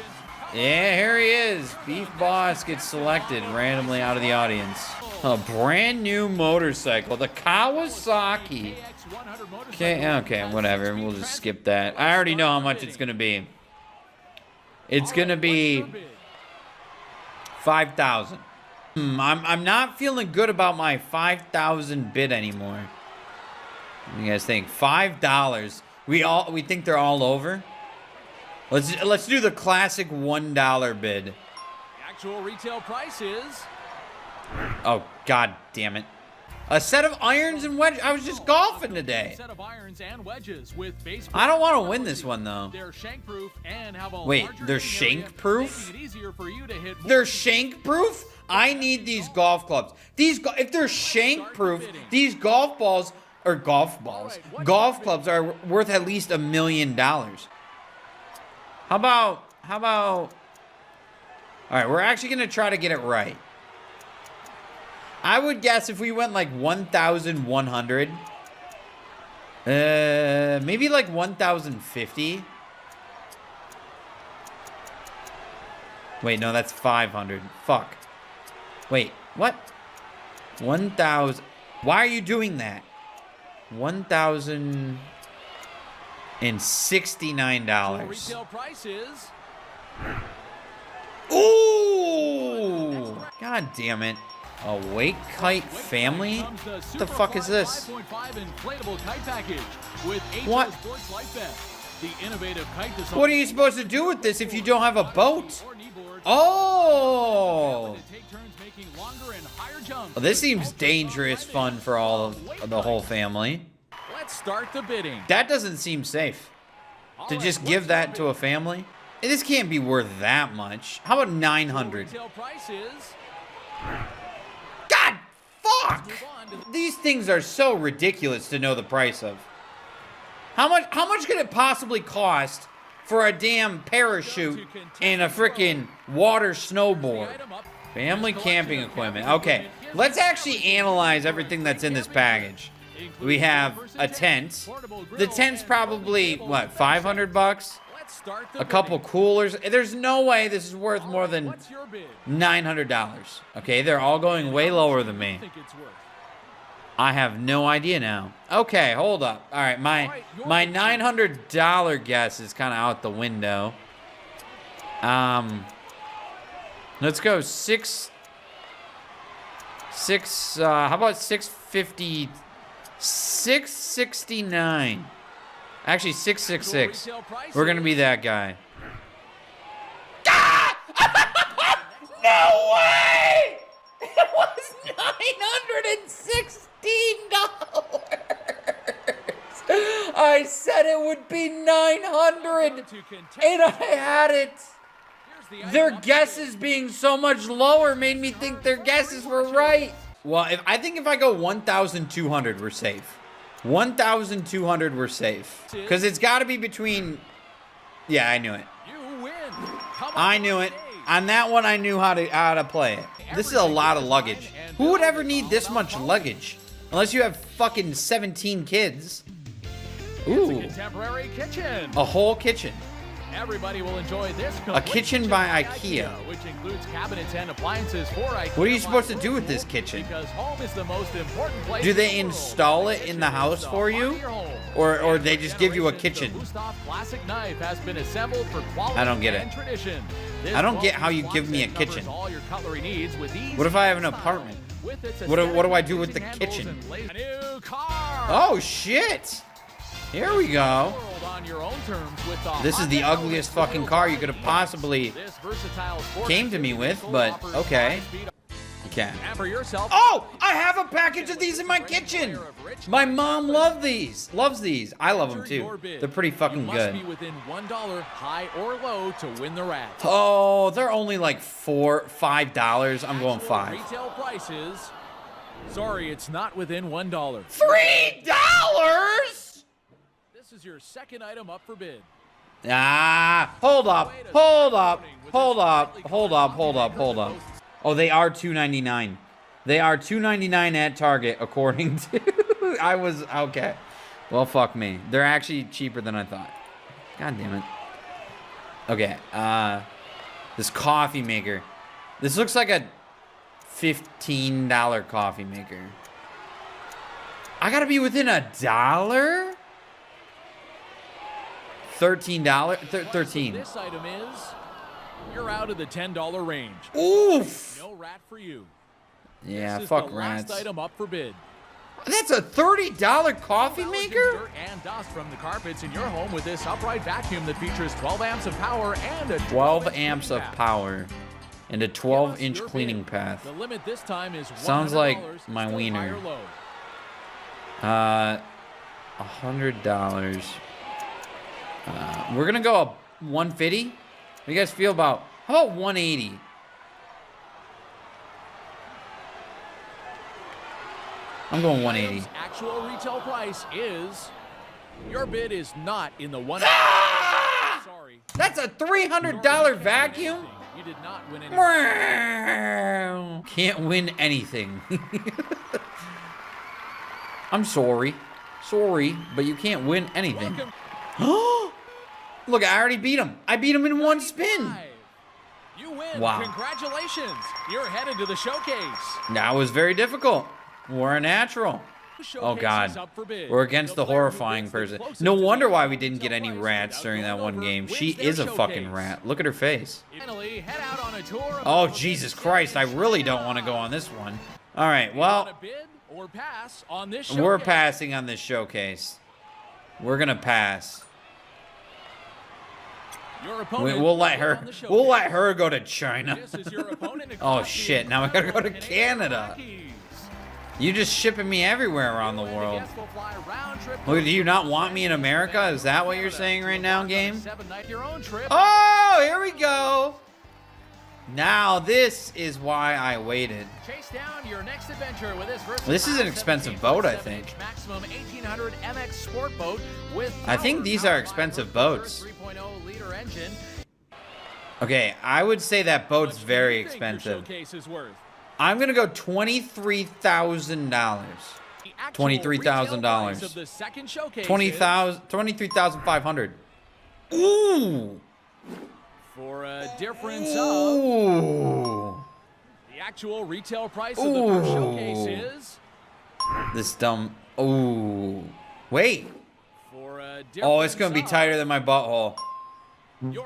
Yeah, here he is. Beef Boss gets selected randomly out of the audience. A brand new motorcycle, the Kawasaki. Okay, whatever. We'll just skip that. I already know how much it's gonna be. It's gonna be 5,000. I'm not feeling good about my 5,000 bid anymore. What do you guys think? $5. We think they're all over. Let's do the classic $1 bid. The actual retail price is. Oh, god damn it. A set of irons and wedges. I was just golfing today. Set of irons and wedges with base. I don't want to win this one, though. They're shank-proof and have a Wait, they're shank-proof? They're shank-proof? I need these golf clubs. If they're shank-proof, these golf clubs are worth at least $1 million. How about... All right, we're actually going to try to get it right. I would guess if we went like 1,100, maybe like 1,050. Wait, no, that's 500. Fuck. Wait, what? 1,000. Why are you doing that? $1,069. Retail price is. Ooh! God damn it. A wake kite family? What the fuck is this? 5.5 inflatable kite package with What? Sports Life Vest. The innovative kite design. What are you supposed to do with this if you don't have a boat? Oh! Well, this seems dangerous fun for all of the whole family. Let's start the bidding. That doesn't seem safe. To just give that to a family? This can't be worth that much. How about 900? Retail price is God fuck! These things are so ridiculous to know the price of. How much could it possibly cost for a damn parachute and a freaking water snowboard? Family camping equipment. Okay, let's actually analyze everything that's in this package. We have a tent. The tent's probably, what, 500 bucks? A couple coolers. There's no way this is worth more than $900. Okay, they're all going way lower than me. I have no idea now. Okay, hold up. All right, my $900 guess is kind of out the window. Let's go how about 650? 669. Actually, 666. We're gonna be that guy. Ah! No way! It was $916. I said it would be 900, and I had it. Their guesses being so much lower made me think their guesses were right. Well, I think if I go 1,200, we're safe. 1,200, we're safe. Because it's got to be between... Yeah, I knew it. I knew it. On that one, I knew how to play it. This is a lot of luggage. Who would ever need this much luggage? Unless you have fucking 17 kids. Ooh. It's a contemporary kitchen. A whole kitchen. Everybody will enjoy this. A kitchen by IKEA. Which includes cabinets and appliances for IKEA. What are you supposed to do with this kitchen? Because home is the most important place. Do they install it in the house for you? Or they just give you a kitchen? Classic knife has been assembled for quality I don't get it. and tradition. I don't get how you give me a kitchen. All your cutlery needs with ease. What if I have an apartment? What do I do with the kitchen? A new car. Oh shit! Here we go. This is the ugliest fucking car you could have possibly came to me with, but okay. Okay. Oh! I have a package of these in my kitchen! My mom loves these. I love them too. They're pretty fucking good. Must be within $1 high or low to win the rat. Oh, they're only like $5. I'm going $5. Retail prices. Sorry, it's not within $1. $3? This is your second item up for bid. Ah, hold up. Oh, they are $2.99. They are $2.99 at Target, according to... okay. Well, fuck me. They're actually cheaper than I thought. God damn it. Okay, this coffee maker. This looks like a $15 coffee maker. I gotta be within $1? $13? 13. This item is, you're out of the $10 range. Oof. No rat for you. Yeah, this is fuck the rats. Last item up for bid. That's a $30 coffee maker? Dirt and dust from the carpets in your home with this upright vacuum that features 12 amps of power and a 12 amps of power and a 12-inch cleaning path. The limit this time is Sounds like $100, my still wiener. high or low. $100. We're gonna go up 150. What do you guys feel about? How about 180? I'm going 180. Item's actual retail price is. Your bid is not in the one. Sorry. That's a $300 vacuum. You did not win any. Can't win anything. I'm sorry, but you can't win anything. Look, I already beat him. I beat him in one spin. You win. Wow. Congratulations. You're headed to the showcase. That was very difficult. We're a natural. Oh god, we're against the horrifying person. No wonder why we didn't get any rats during that one game. She is a fucking rat. Look at her face. Oh Jesus Christ, I really don't want to go on this one. All right, well, we're passing on this showcase. We're gonna pass. We'll let her go to China. Oh shit, now I gotta go to Canada. You just shipping me everywhere around the world. Look, do you not want me in America? Is that what you're saying right now, game? Oh, here we go. Now this is why I waited. This is an expensive boat, I think. I think these are expensive boats. Okay, I would say that boat's very expensive. I'm gonna go $23,000. $23,000. 23,500. Ooh. For a difference of the actual retail price of the first showcase is this dumb. Ooh. Wait. For a oh, it's gonna be tighter than my butthole.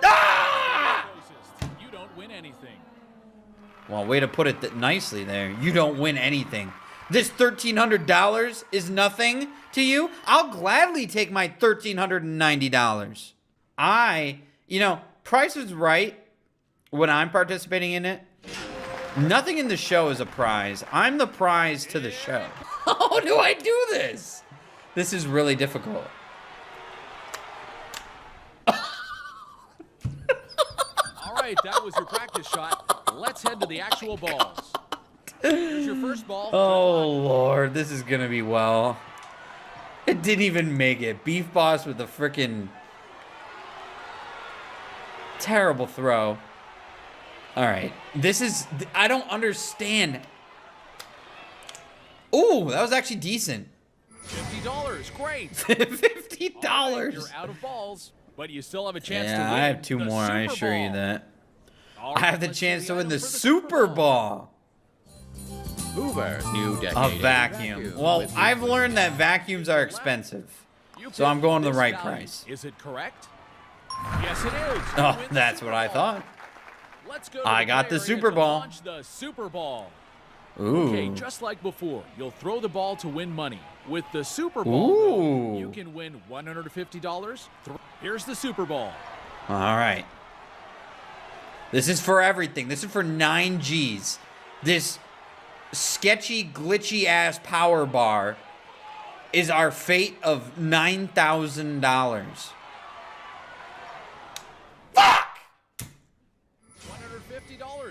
Ah! You don't win anything. Well, way to put it nicely there. You don't win anything. This $1,300 is nothing to you? I'll gladly take my $1,390. You know, Price is Right when I'm participating in it. Nothing in the show is a prize. I'm the prize to the show. How do I do this? This is really difficult. All right, that was your practice shot. Let's head to the actual balls. Here's your first ball. Oh, Lord. This is going to be well. It didn't even make it. Beef Boss with a freaking terrible throw. All right. This is... I don't understand. Ooh, that was actually decent. $50. Great. $50. Right, you're out of balls, but you still have a chance to win. I have two more. I assure you that. I have the chance to win the Super Bowl. Hoover, new decade. A vacuum. Well, I've learned that vacuums are expensive. So I'm going to the right price. Is it correct? Yes, it is. Oh, that's what I thought. I got the Super Bowl. The Super Bowl. Ooh. Okay, just like before, you'll throw the ball to win money. With the Super Bowl, you can win $150. Here's the Super Bowl. All right. This is for everything. This is for 9 Gs. This sketchy, glitchy-ass power bar is our fate of $9,000. Fuck!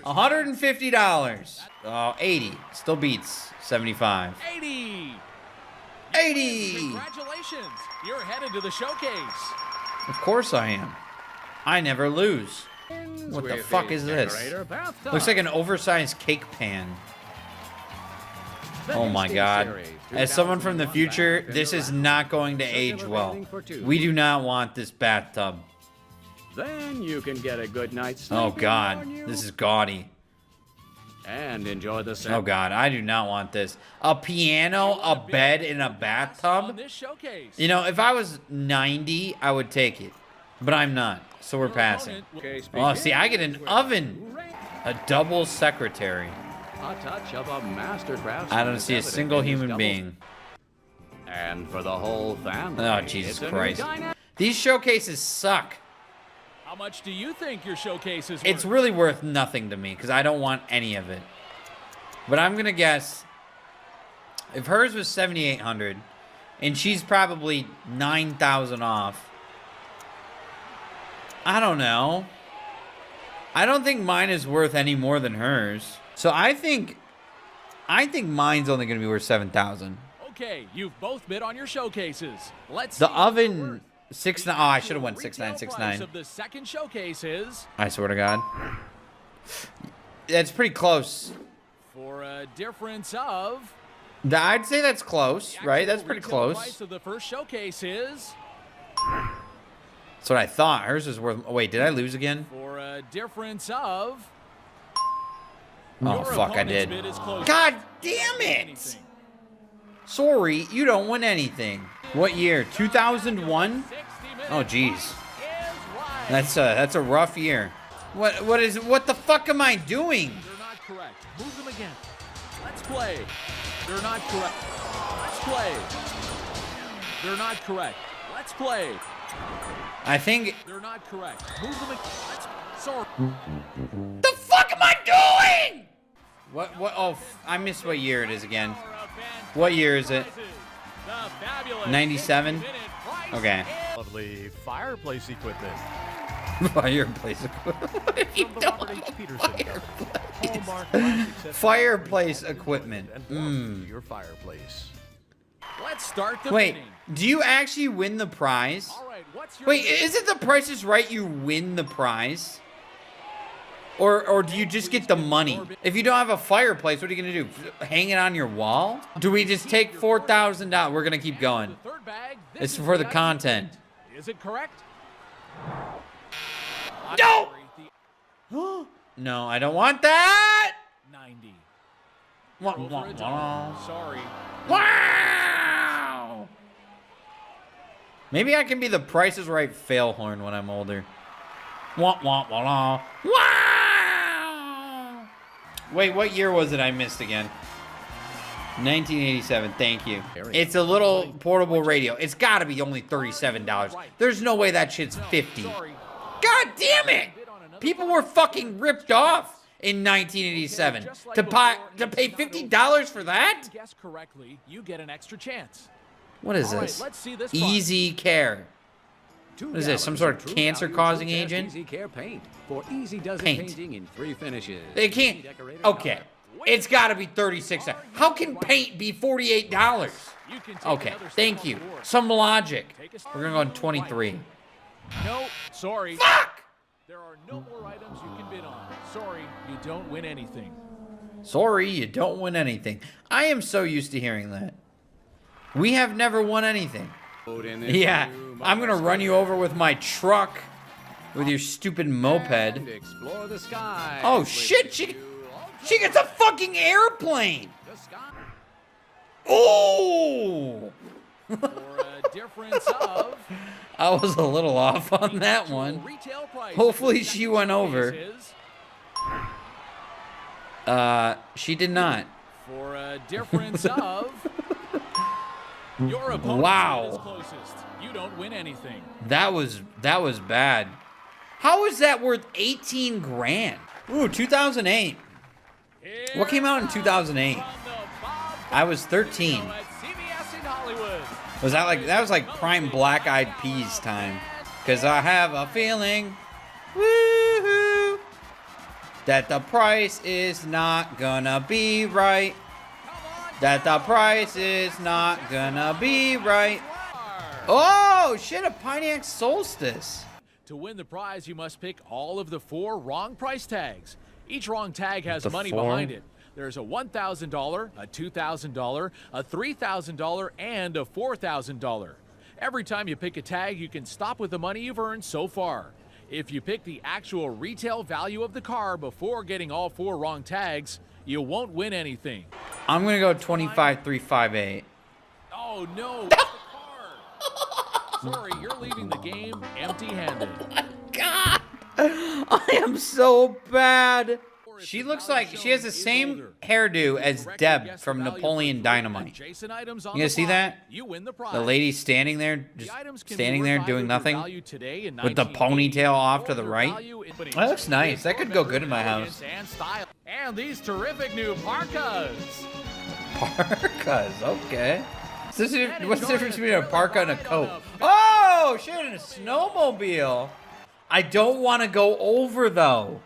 $150. Oh, 80. Still beats 75. 80. 80. Congratulations. You're headed to the showcase. Of course I am. I never lose. What the fuck is this? Looks like an oversized cake pan. Oh my god. As someone from the future, this is not going to age well. We do not want this bathtub. Then you can get a good night's sleep. Oh god, this is gaudy. And enjoy the set. Oh god, I do not want this. A piano, a bed, and a bathtub? You know, if I was 90, I would take it. But I'm not, so we're passing. Oh, see, I get an oven. A double secretary. A touch of a mastercraft. I don't see a single human being. And for the whole family. Oh, Jesus Christ. These showcases suck. How much do you think your showcase is worth? It's really worth nothing to me because I don't want any of it. But I'm going to guess if hers was $7,800 and she's probably $9,000 off. I don't know. I don't think mine is worth any more than hers. So I think mine's only going to be worth $7,000. Okay, you've both bid on your showcases. Let's the oven 6.9. Oh, I should have went 6.969. Of the second showcase is, I swear to God. That's pretty close. For a difference of, I'd say that's close, right? That's pretty close. The price of the first showcase is, that's what I thought. Hers is worth. Oh, wait, did I lose again? For a difference of. Oh fuck, I did. God damn it! Sorry, you don't win anything. What year? 2001? Oh, geez. That's a rough year. What the fuck am I doing? They're not correct. Move them again. Let's play. They're not correct. Let's play. They're not correct. Let's play. I think they're not correct. Move them again. Sorry. The fuck am I doing? What? Oh, I missed what year it is again. What year is it? 97? Okay. Lovely fireplace equipment. Fireplace equipment. What have you done? Fireplace equipment. Your fireplace. Let's start the Wait, winning. do you actually win the prize? Wait, is it the Price is Right you win the prize? Or do you just get the money? If you don't have a fireplace, what are you gonna do? Hang it on your wall? Do we just take $4,000? We're gonna keep going. It's for the content. Is it correct? No! No, I don't want that! 90. Sorry. Sorry. Wow! Maybe I can be the Price is Right fail horn when I'm older. Wow! Wait, what year was it I missed again? 1987, thank you. It's a little portable radio. It's gotta be only $37. There's no way that shit's 50. God damn it! People were fucking ripped off in 1987. To pay $50 for that? Guess correctly, you get an extra chance. What is this? Easy Care. What is this? Some sort of cancer-causing agent? Easy Care paint for easy dozen Paint. painting in 3 finishes. They can't. Okay, it's got to be $36. How can paint be $48? Okay, thank you. Some logic. We're gonna go on 23. No, sorry. Fuck! There are no more items you can bid on. Sorry, you don't win anything. Sorry, you don't win anything. I am so used to hearing that. We have never won anything. Yeah, I'm gonna run you over with my truck, with your stupid moped. Explore the sky. Oh shit! She gets a fucking airplane. Oh! For a difference of I was a little off on that one. Hopefully she went over. She did not. For a difference of your opponent is closest. You don't win anything. That was bad. How is that worth 18 grand? Ooh, 2008. What came out in 2008? I was 13. Was that was like prime Black Eyed Peas time? Cause I have a feeling, woo-hoo, that the price is not gonna be right. That the price is not gonna be right. Oh shit! A Pontiac Solstice. To win the prize, you must pick all of the 4 wrong price tags. Each wrong tag has The money 4? behind it. There's a $1,000, a $2,000, a $3,000, and a $4,000. Every time you pick a tag, you can stop with the money you've earned so far. If you pick the actual retail value of the car before getting all 4 wrong tags, you won't win anything. I'm gonna go 25,358. Oh no, it's the car. Sorry, you're leaving the game empty-handed. God, I am so bad. She looks like she has the same hairdo as Deb from Napoleon Dynamite. You gonna see that? The lady standing there, just standing there doing nothing, with the ponytail off to the right. That looks nice. That could go good in my house. And these terrific new parkas. Parkas, okay. What's the difference between a parka and a coat? Oh, shit, and a snowmobile. I don't want to go over though.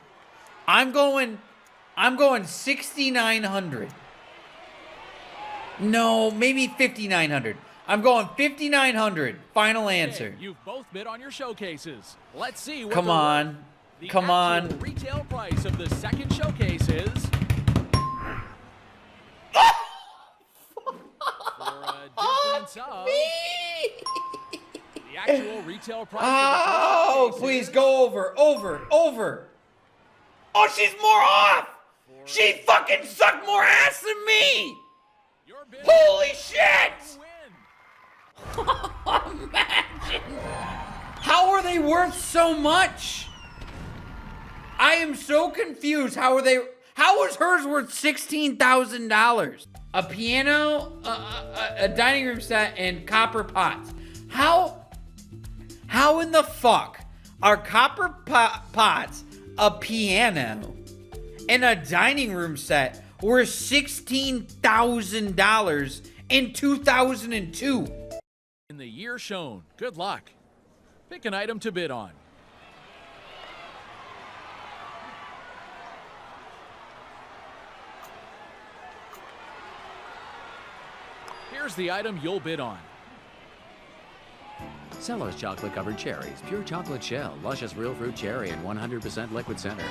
I'm going 6,900. No, maybe 5,900. I'm going 5,900. Final answer. You've both bid on your showcases. Let's see what Come on. Come on. The retail price of the second showcase is for a difference of the actual retail price. Oh, please go over. Oh, she's more off. She fucking sucked more ass than me. Holy shit! Imagine! How are they worth so much? I am so confused. How is hers worth $16,000? A piano, a dining room set, and copper pots. How in the fuck are copper pots, a piano, and a dining room set worth $16,000 in 2002? In the year shown. Good luck. Pick an item to bid on. Here's the item you'll bid on. Seller's chocolate covered cherries, pure chocolate shell, luscious real fruit cherry, and 100% liquid center.